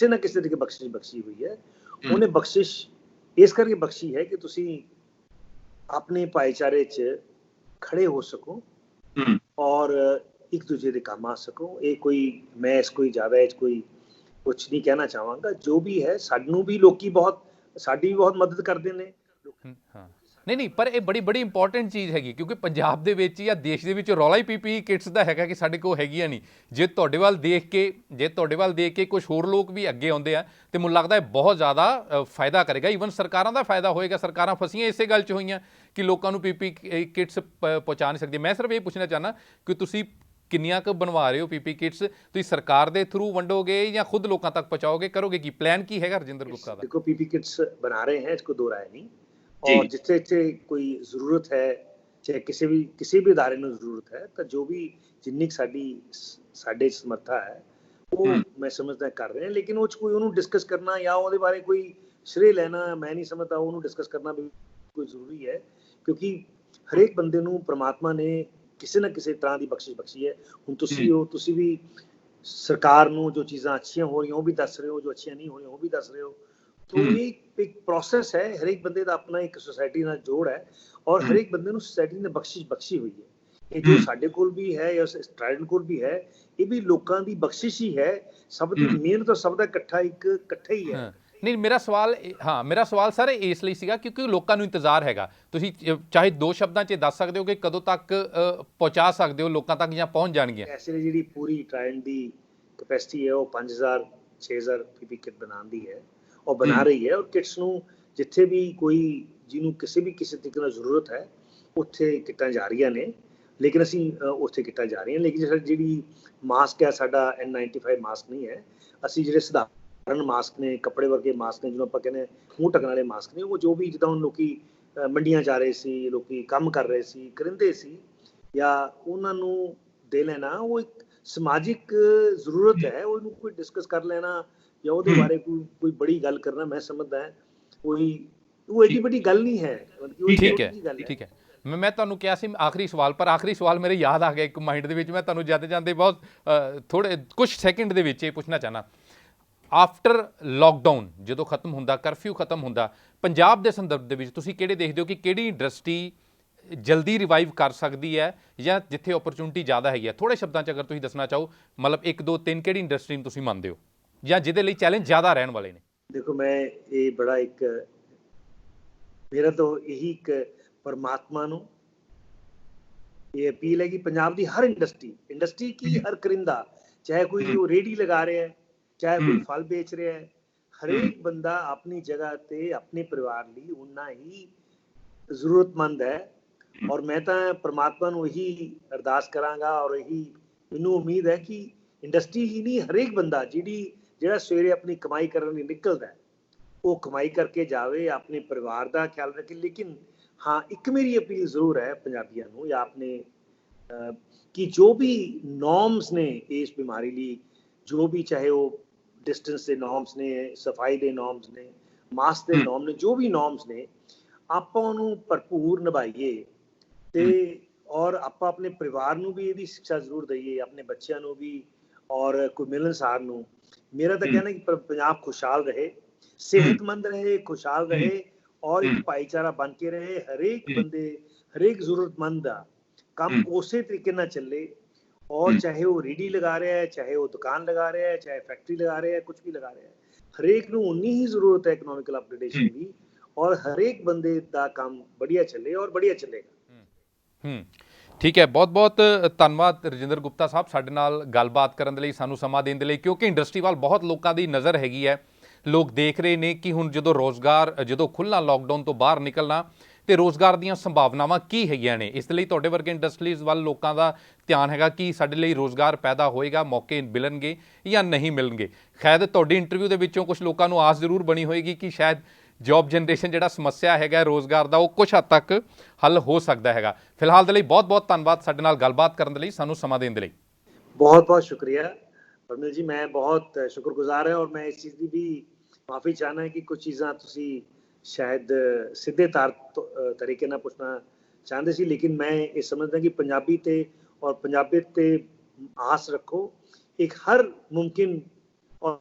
ਨਾ ਕਿਸੇ ਦੀ ਬਖਸ਼ਿਸ਼ ਬਖਸ਼ੀ ਹੋਈ ਹੈ, ਉਹਨੇ ਬਖਸ਼ਿਸ਼ ਇਸ ਕਰਕੇ ਬਖਸ਼ੀ ਹੈ ਕਿ ਤੁਸੀਂ ਆਪਣੇ ਭਾਈਚਾਰੇ 'ਚ ਖੜੇ ਹੋ ਸਕੋ ਔਰ ਇੱਕ ਦੂਜੇ ਦੇ ਕੰਮ ਆ ਸਕੋ। ਇਹ ਕੋਈ ਮੈਂ ਇਸ ਕੋਈ ਜ਼ਿਆਦਾ ਇਹ ਕੋਈ ਕੁਛ ਨਹੀਂ ਕਹਿਣਾ ਚਾਹਾਂਗਾ। ਜੋ ਵੀ ਹੈ, ਸਾਨੂੰ ਵੀ ਲੋਕੀ ਸਾਡੀ ਵੀ ਬਹੁਤ ਮਦਦ ਕਰਦੇ ਨੇ। ਹਾਂ, ਨਹੀਂ, ਪਰ ਇਹ ਬੜੀ ਇੰਪੋਰਟੈਂਟ ਚੀਜ਼ ਹੈਗੀ, ਕਿਉਂਕਿ ਪੰਜਾਬ ਦੇ ਵਿੱਚ ਜਾਂ ਦੇਸ਼ ਦੇ ਵਿੱਚ ਰੌਲਾ ਹੀ PPE ਕਿਟਸ ਦਾ ਹੈਗਾ ਕਿ ਸਾਡੇ ਕੋਲ ਹੈਗੀਆਂ ਨਹੀਂ। ਜੇ ਤੁਹਾਡੇ ਵੱਲ ਦੇਖ ਕੇ ਕੁਝ ਹੋਰ ਲੋਕ ਵੀ ਅੱਗੇ ਆਉਂਦੇ ਆ ਤੇ ਮੈਨੂੰ ਲੱਗਦਾ ਹੈ ਬਹੁਤ ਜ਼ਿਆਦਾ ਫਾਇਦਾ ਕਰੇਗਾ। ਈਵਨ ਸਰਕਾਰਾਂ ਦਾ ਫਾਇਦਾ ਹੋਏਗਾ। ਸਰਕਾਰਾਂ ਫਸੀਆਂ ਇਸੇ ਗੱਲ 'ਚ ਹੋਈਆਂ ਕਿ ਲੋਕਾਂ ਨੂੰ PPE ਕਿਟਸ ਪਹੁੰਚਾ ਨਹੀਂ ਸਕਦੀ। ਮੈਂ ਸਿਰਫ ਇਹ ਪੁੱਛਣਾ ਚਾਹੁੰਦਾ ਕਿ ਤੁਸੀਂ ਕਿੰਨੀਆਂ ਕੁ ਬਣਵਾ ਰਹੇ ਹੋ PPE ਕਿਟਸ? ਤੁਸੀਂ ਸਰਕਾਰ ਦੇ ਥਰੂ ਵੰਡੋਗੇ ਜਾਂ ਖੁਦ ਲੋਕਾਂ ਤੱਕ ਪਹੁੰਚਾਓਗੇ, ਕਰੋਗੇ ਕੀ? ਪਲਾਨ ਕੀ ਹੈਗਾ ਰਜਿੰਦਰ ਗੁਪਤਾ ਦਾ? देखो, PPE किट्स बना रहे हैं, इसको दो राय नहीं। और जिथे कोई जरूरत है, चाहे किसी भी इदारे ਨੂੰ ਜ਼ਰੂਰਤ ਹੈ, ਤਾਂ ਜੋ ਵੀ ਜਿੰਨੀ ਸਾਡੇ ਸਮਰੱਥਾ ਹੈ ਉਹ ਮੈਂ ਸਮਝਦਾ ਕਰ ਰਹੇ ਹਾਂ। ਲੇਕਿਨ ਉਹ 'ਚ ਕੋਈ ਉਹਨੂੰ ਡਿਸਕਸ ਕਰਨਾ ਜਾਂ ਉਹਦੇ ਬਾਰੇ ਕੋਈ ਸ਼੍ਰੇ ਲੈਣਾ, ਮੈਂ ਨਹੀਂ ਸਮਝਦਾ ਉਹਨੂੰ ਡਿਸਕਸ ਕਰਨਾ ਵੀ ਕੋਈ ਜ਼ਰੂਰੀ ਹੈ, ਕਿਉਂਕਿ ਹਰੇਕ ਬੰਦੇ ਨੂੰ ਪ੍ਰਮਾਤਮਾ ਨੇ ਕਿਸੇ ਨਾ ਕਿਸੇ ਤਰ੍ਹਾਂ ਦੀ ਬਖਸ਼ਿਸ਼ ਬਖਸ਼ੀ ਹੈ। ਹੁਣ ਤੁਸੀਂ ਵੀ ਸਰਕਾਰ ਨੂੰ ਜੋ ਚੀਜ਼ਾਂ ਅੱਛੀਆਂ ਹੋ ਰਹੀਆਂ ਉਹ ਵੀ ਦੱਸ ਰਹੇ ਹੋ, ਜੋ ਅੱਛੀਆਂ ਨਹੀਂ ਹੋ ਰਹੀਆਂ ਉਹ ਵੀ ਦੱਸ ਰਹੇ ਹੋ। तो ये एक प्रोसेस है, हर एक बंदे का अपना एक सोसाइटी ਨਾਲ जोड़ है और हर एक बंदे ਨੂੰ सोसाइटी ने बख्शिश बख्शी हुई है। ਇਹ ਜੋ ਸਾਡੇ ਕੋਲ ਵੀ ਹੈ ਜਾਂ ਸਟਰਾਈਡਨ ਕੋਲ ਵੀ ਹੈ, ਇਹ ਵੀ ਲੋਕਾਂ ਦੀ ਬਖਸ਼ਿਸ਼ ਹੀ ਹੈ। ਸਭ ਦੀ ਮਿਹਨਤ, ਸਭ ਦਾ ਇਕੱਠਾ ਹੀ ਹੈ। ਨਹੀਂ, ਮੇਰਾ ਸਵਾਲ ਸਰ ਇਸ ਲਈ ਸੀਗਾ ਕਿਉਂਕਿ ਲੋਕਾਂ ਨੂੰ ਇੰਤਜ਼ਾਰ ਹੈਗਾ। ਤੁਸੀਂ ਚਾਹੇ 2 ਸ਼ਬਦਾਂ 'ਚ ਦੱਸ ਸਕਦੇ ਹੋ ਕਿ ਕਦੋਂ ਤੱਕ ਪਹੁੰਚਾ ਸਕਦੇ ਹੋ ਲੋਕਾਂ ਤੱਕ ਜਾਂ ਪਹੁੰਚ ਜਾਣਗੀਆਂ? ਐਸੇ ਲਈ ਜਿਹੜੀ ਪੂਰੀ ਟ੍ਰਾਇਲ ਦੀ ਕੈਪੈਸਿਟੀ ਹੈ ਉਹ 5000 6000 PPE ਕਿਟ ਬਣਾਉਣ ਦੀ ਹੈ और बना रही है। और किट्स ਨੂੰ ਜਿੱਥੇ ਵੀ ਕੋਈ ਜਿਹਨੂੰ ਕਿਸੇ ਤਰੀਕੇ ਨਾਲ ਜ਼ਰੂਰਤ ਹੈ ਉੱਥੇ ਕਿੱਟਾਂ ਜਾ ਰਹੀਆਂ ਨੇ। ਲੇਕਿਨ ਅਸੀਂ ਉੱਥੇ ਕਿੱਟਾਂ ਜਾ ਰਹੀਆਂ। ਲੇਕਿਨ ਜਿਹੜੀ ਮਾਸਕ ਹੈ ਸਾਡਾ N95 ਮਾਸਕ ਨਹੀਂ ਹੈ। ਅਸੀਂ ਜਿਹੜੇ ਸਾਧਾਰਨ ਮਾਸਕ ਨੇ, ਕੱਪੜੇ ਵਰਗੇ ਮਾਸਕ ਨੇ, ਜਿਹਨੂੰ ਆਪਾਂ ਕਹਿੰਦੇ ਮੂੰਹ ਢੱਕਣ ਵਾਲੇ ਮਾਸਕ ਨੇ, ਉਹ ਜੋ ਵੀ ਜਿੱਦਾਂ ਹੁਣ ਲੋਕੀ ਮੰਡੀਆਂ ਜਾ ਰਹੇ ਸੀ, ਲੋਕੀ ਕੰਮ ਕਰ ਰਹੇ ਸੀ, ਕਰਿੰਦੇ ਸੀ, ਜਾਂ ਉਹਨਾਂ ਨੂੰ ਦੇ ਲੈਣਾ ਉਹ ਇੱਕ ਸਮਾਜਿਕ ਜ਼ਰੂਰਤ ਹੈ। ਉਹਨੂੰ ਕੋਈ ਡਿਸਕਸ ਕਰ ਲੈਣਾ ਜਾਂ ਉਹਦੇ ਬਾਰੇ ਕੋਈ ਬੜੀ ਗੱਲ ਕਰਨਾ, ਮੈਂ ਸਮਝਦਾ ਹੈ ਉਹ ਏਡੀ ਵੱਡੀ ਗੱਲ ਨਹੀਂ ਹੈ। ਠੀਕ ਹੈ। ਮੈਂ ਤੁਹਾਨੂੰ ਕਿਹਾ ਸੀ ਆਖਰੀ ਸਵਾਲ ਮੇਰੇ ਯਾਦ ਆ ਗਿਆ ਇੱਕ ਮਾਈਂਡ ਦੇ ਵਿੱਚ। ਮੈਂ ਤੁਹਾਨੂੰ ਜਾਂਦੇ ਬਹੁਤ ਥੋੜੇ ਕੁਝ ਸੈਕਿੰਡ ਦੇ ਵਿੱਚ ਇਹ ਪੁੱਛਣਾ ਚਾਹਨਾ, ਆਫਟਰ ਲੋਕਡਾਊਨ ਜਦੋਂ ਖਤਮ ਹੁੰਦਾ, ਕਰਫਿਊ ਖਤਮ ਹੁੰਦਾ, ਪੰਜਾਬ ਦੇ ਸੰਦਰਭ ਦੇ ਵਿੱਚ ਤੁਸੀਂ ਕਿਹੜੇ ਦੇਖਦੇ ਹੋ ਕਿ ਕਿਹੜੀ ਇੰਡਸਟਰੀ ਜਲਦੀ ਰਿਵਾਈਵ ਕਰ ਸਕਦੀ ਹੈ ਜਾਂ ਜਿੱਥੇ ਓਪਰਚੁਨਿਟੀ ਜ਼ਿਆਦਾ ਹੈਗੀ ਹੈ? ਥੋੜੇ ਸ਼ਬਦਾਂ 'ਚ ਅਗਰ ਤੁਸੀਂ ਦੱਸਣਾ ਚਾਹੋ, ਮਤਲਬ 1 2 3 ਕਿਹੜੀ ਇੰਡਸਟਰੀ ਨੂੰ ਤੁਸੀਂ ਮੰਨਦੇ ਹੋ ਜਾਂ ਜਿਹਦੇ ਲਈ ਚੈਲੰਜ ਜ਼ਿਆਦਾ ਰਹਿਣ ਵਾਲੇ ਨੇ? ਦੇਖੋ, ਮੈਂ ਇਹ ਬੜਾ ਇੱਕ ਮੇਰਾ ਤਾਂ ਇਹੀ ਇੱਕ ਪਰਮਾਤਮਾ ਨੂੰ ਇਹ ਅਪੀਲ ਹੈ ਕਿ ਪੰਜਾਬ ਦੀ ਹਰ ਇੰਡਸਟਰੀ ਕੀ ਹਰ ਕਰਿੰਦਾ, ਚਾਹੇ ਕੋਈ ਉਹ ਰੇਹੜੀ ਲਗਾ ਰਿਹਾ ਹੈ, ਚਾਹੇ ਕੋਈ ਫਲ ਵੇਚ ਰਿਹਾ ਹੈ, ਹਰੇਕ ਬੰਦਾ ਆਪਣੀ ਜਗ੍ਹਾ ਤੇ ਆਪਣੇ ਪਰਿਵਾਰ ਲਈ ਉਨਾ ਹੀ ਜ਼ਰੂਰਤਮੰਦ ਹੈ। ਔਰ ਮੈਂ ਤਾਂ ਪਰਮਾਤਮਾ ਨੂੰ ਇਹੀ ਅਰਦਾਸ ਕਰਾਂਗਾ ਔਰ ਇਹੀ ਮੈਨੂੰ ਉਮੀਦ ਹੈ ਕਿ ਇੰਡਸਟਰੀ ਹੀ ਨਹੀਂ, ਹਰੇਕ ਬੰਦਾ ਜਿਹੜਾ ਸਵੇਰੇ ਆਪਣੀ ਕਮਾਈ ਕਰਨ ਲਈ ਨਿਕਲਦਾ ਹੈ, ਉਹ ਕਮਾਈ ਕਰਕੇ ਜਾਵੇ, ਆਪਣੇ ਪਰਿਵਾਰ ਦਾ ਖਿਆਲ ਰੱਖੇ। ਲੇਕਿਨ ਹਾਂ, ਇੱਕ ਮੇਰੀ ਅਪੀਲ ਜ਼ਰੂਰ ਹੈ ਪੰਜਾਬੀਆਂ ਨੂੰ ਜਾਂ ਆਪਣੇ ਕਿ ਜੋ ਵੀ ਨੋਰਮਸ ਨੇ ਇਸ ਬਿਮਾਰੀ ਲਈ, ਜੋ ਵੀ ਚਾਹੇ ਉਹ ਡਿਸਟੈਂਸ ਦੇ ਨੋਰਮਸ ਨੇ, ਸਫਾਈ ਦੇ ਨੋਰਮਸ ਨੇ, ਮਾਸਕ ਦੇ ਨੋਰਮ ਨੇ, ਜੋ ਵੀ ਨੋਰਮਸ ਨੇ, ਆਪਾਂ ਉਹਨੂੰ ਭਰਪੂਰ ਨਿਭਾਈਏ ਤੇ ਔਰ ਆਪਾਂ ਆਪਣੇ ਪਰਿਵਾਰ ਨੂੰ ਵੀ ਇਹਦੀ ਸਿੱਖਿਆ ਜ਼ਰੂਰ ਦਈਏ, ਆਪਣੇ ਬੱਚਿਆਂ ਨੂੰ ਵੀ ਔਰ ਕੋਈ ਮਿਲਣਸਾਰ ਨੂੰ। ਮੇਰਾ ਤਾਂ ਕਹਿਣਾ ਕਿ ਪੰਜਾਬ ਖੁਸ਼ਹਾਲ ਰਹੇ, ਸਿਹਤਮੰਦ ਰਹੇ, ਖੁਸ਼ਹਾਲ ਰਹੇ ਔਰ ਇੱਕ ਭਾਈਚਾਰਾ ਬਣ ਕੇ ਰਹੇ। ਹਰੇਕ ਬੰਦੇ, ਹਰੇਕ ਜ਼ਰੂਰਤਮੰਦ ਦਾ ਕੰਮ ਉਸੇ ਤਰੀਕੇ ਨਾਲ ਚੱਲੇ। ਔਰ ਚਾਹੇ ਉਹ ਰੇਹੜੀ ਲਗਾ ਰਿਹਾ ਹੈ, ਚਾਹੇ ਉਹ ਦੁਕਾਨ ਲਗਾ ਰਿਹਾ ਹੈ, ਚਾਹੇ ਫੈਕਟਰੀ ਲਗਾ ਰਿਹਾ ਹੈ, ਕੁਝ ਵੀ ਲਗਾ ਰਿਹਾ ਹੈ, ਹਰੇਕ ਨੂੰ ਉਨੀ ਹੀ ਜ਼ਰੂਰਤ ਹੈ ਇਕਨੋਮਿਕਲ ਅਪਗ੍ਰੇਡੇਸ਼ਨ ਦੀ। ਔਰ ਹਰੇਕ ਬੰਦੇ ਦਾ ਕੰਮ ਵਧੀਆ ਚੱਲੇ ਔਰ ਵਧੀਆ ਚੱਲੇਗਾ। ਠੀਕ ਹੈ, ਬਹੁਤ ਬਹੁਤ ਧੰਨਵਾਦ ਰਜਿੰਦਰ ਗੁਪਤਾ ਸਾਹਿਬ, ਸਾਡੇ ਨਾਲ ਗੱਲਬਾਤ ਕਰਨ ਦੇ ਲਈ, ਸਾਨੂੰ ਸਮਾਂ ਦੇਣ ਦੇ ਲਈ। ਕਿਉਂਕਿ ਇੰਡਸਟਰੀ ਵੱਲ ਬਹੁਤ ਲੋਕਾਂ ਦੀ ਨਜ਼ਰ ਹੈਗੀ ਹੈ, ਲੋਕ ਦੇਖ ਰਹੇ ਨੇ ਕਿ ਹੁਣ ਜਦੋਂ ਖੁੱਲ੍ਹਣਾ, ਲੋਕਡਾਊਨ ਤੋਂ ਬਾਹਰ ਨਿਕਲਣਾ, ਤੇ ਰੋਜ਼ਗਾਰ ਦੀਆਂ ਸੰਭਾਵਨਾਵਾਂ ਕੀ ਹੈਗੀਆਂ ਨੇ। ਇਸ ਲਈ ਤੁਹਾਡੇ ਵਰਗੇ ਇੰਡਸਟਰੀਜ਼ ਵੱਲ ਲੋਕਾਂ ਦਾ ਧਿਆਨ ਹੈਗਾ ਕਿ ਸਾਡੇ ਲਈ ਰੋਜ਼ਗਾਰ ਪੈਦਾ ਹੋਏਗਾ, ਮੌਕੇ ਮਿਲਣਗੇ ਜਾਂ ਨਹੀਂ ਮਿਲਣਗੇ। ਸ਼ਾਇਦ ਤੁਹਾਡੀ ਇੰਟਰਵਿਊ ਦੇ ਵਿੱਚੋਂ ਕੁਝ ਲੋਕਾਂ ਨੂੰ ਆਸ ਜ਼ਰੂਰ ਬਣੀ ਹੋਏਗੀ ਕਿ ਸ਼ਾਇਦ ਜੌਬ ਜਨਰੇਸ਼ਨ ਜਿਹੜਾ ਸਮੱਸਿਆ ਹੈਗਾ ਰੋਜ਼ਗਾਰ ਦਾ, ਉਹ ਕੁਝ ਹੱਦ ਤੱਕ ਹੱਲ ਹੋ ਸਕਦਾ ਹੈਗਾ। ਫਿਲਹਾਲ ਦੇ ਲਈ ਬਹੁਤ ਬਹੁਤ ਧੰਨਵਾਦ ਸਾਡੇ ਨਾਲ ਗੱਲਬਾਤ ਕਰਨ ਦੇ ਲਈ, ਸਾਨੂੰ ਸਮਾਂ ਦੇਣ ਦੇ ਲਈ। ਬਹੁਤ ਬਹੁਤ ਸ਼ੁਕਰੀਆ ਪਰਮਿਲ ਜੀ, ਮੈਂ ਬਹੁਤ ਸ਼ੁਕਰਗੁਜ਼ਾਰ ਹਾਂ। ਔਰ ਮੈਂ ਇਸ ਚੀਜ਼ ਦੀ ਵੀ ਮਾਫੀ ਚਾਹਨਾ ਹੈ ਕਿ ਕੁਝ ਚੀਜ਼ਾਂ ਤੁਸੀਂ ਸ਼ਾਇਦ ਸਿੱਧੇ ਤਰੀਕੇ ਨਾਲ ਪੁੱਛਣਾ ਚਾਹੁੰਦੇ ਸੀ, ਲੇਕਿਨ ਮੈਂ ਇਹ ਸਮਝਦਾ ਕਿ ਪੰਜਾਬੀ ਤੇ ਔਰ ਪੰਜਾਬੀਅਤ ਤੇ ਆਸ ਰੱਖੋ, ਇੱਕ ਹਰ ਮੁਮਕਿਨ ਔਰ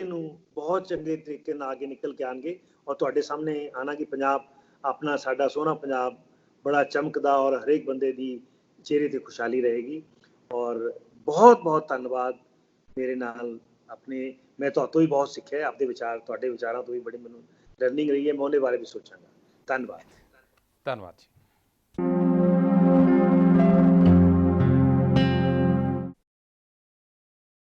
ਨੂੰ ਬਹੁਤ ਚੰਗੇ ਤਰੀਕੇ ਨਾਲ ਅੱਗੇ ਨਿਕਲ ਕੇ ਆਉਣਗੇ ਔਰ ਤੁਹਾਡੇ ਸਾਹਮਣੇ ਆਣਾ ਕਿ ਪੰਜਾਬ ਆਪਣਾ, ਸਾਡਾ ਸੋਹਣਾ ਪੰਜਾਬ ਬੜਾ ਚਮਕਦਾ ਔਰ ਹਰੇਕ ਬੰਦੇ ਦੀ ਚਿਹਰੇ ਤੇ ਖੁਸ਼ਹਾਲੀ ਰਹੇਗੀ। ਔਰ ਬਹੁਤ ਬਹੁਤ ਧੰਨਵਾਦ ਮੇਰੇ ਨਾਲ ਮੈਂ ਤੁਹਾਤੋਂ ਵੀ ਬਹੁਤ ਸਿੱਖਿਆ, ਆਪਦੇ ਵਿਚਾਰ, ਤੁਹਾਡੇ ਵਿਚਾਰਾਂ ਤੋਂ ਵੀ ਬੜੀ ਮੈਨੂੰ ਲਰਨਿੰਗ ਰਹੀ ਹੈ। ਮੈਂ ਉਹਦੇ ਬਾਰੇ ਵੀ ਸੋਚਾਂਗਾ। ਧੰਨਵਾਦ ਜੀ।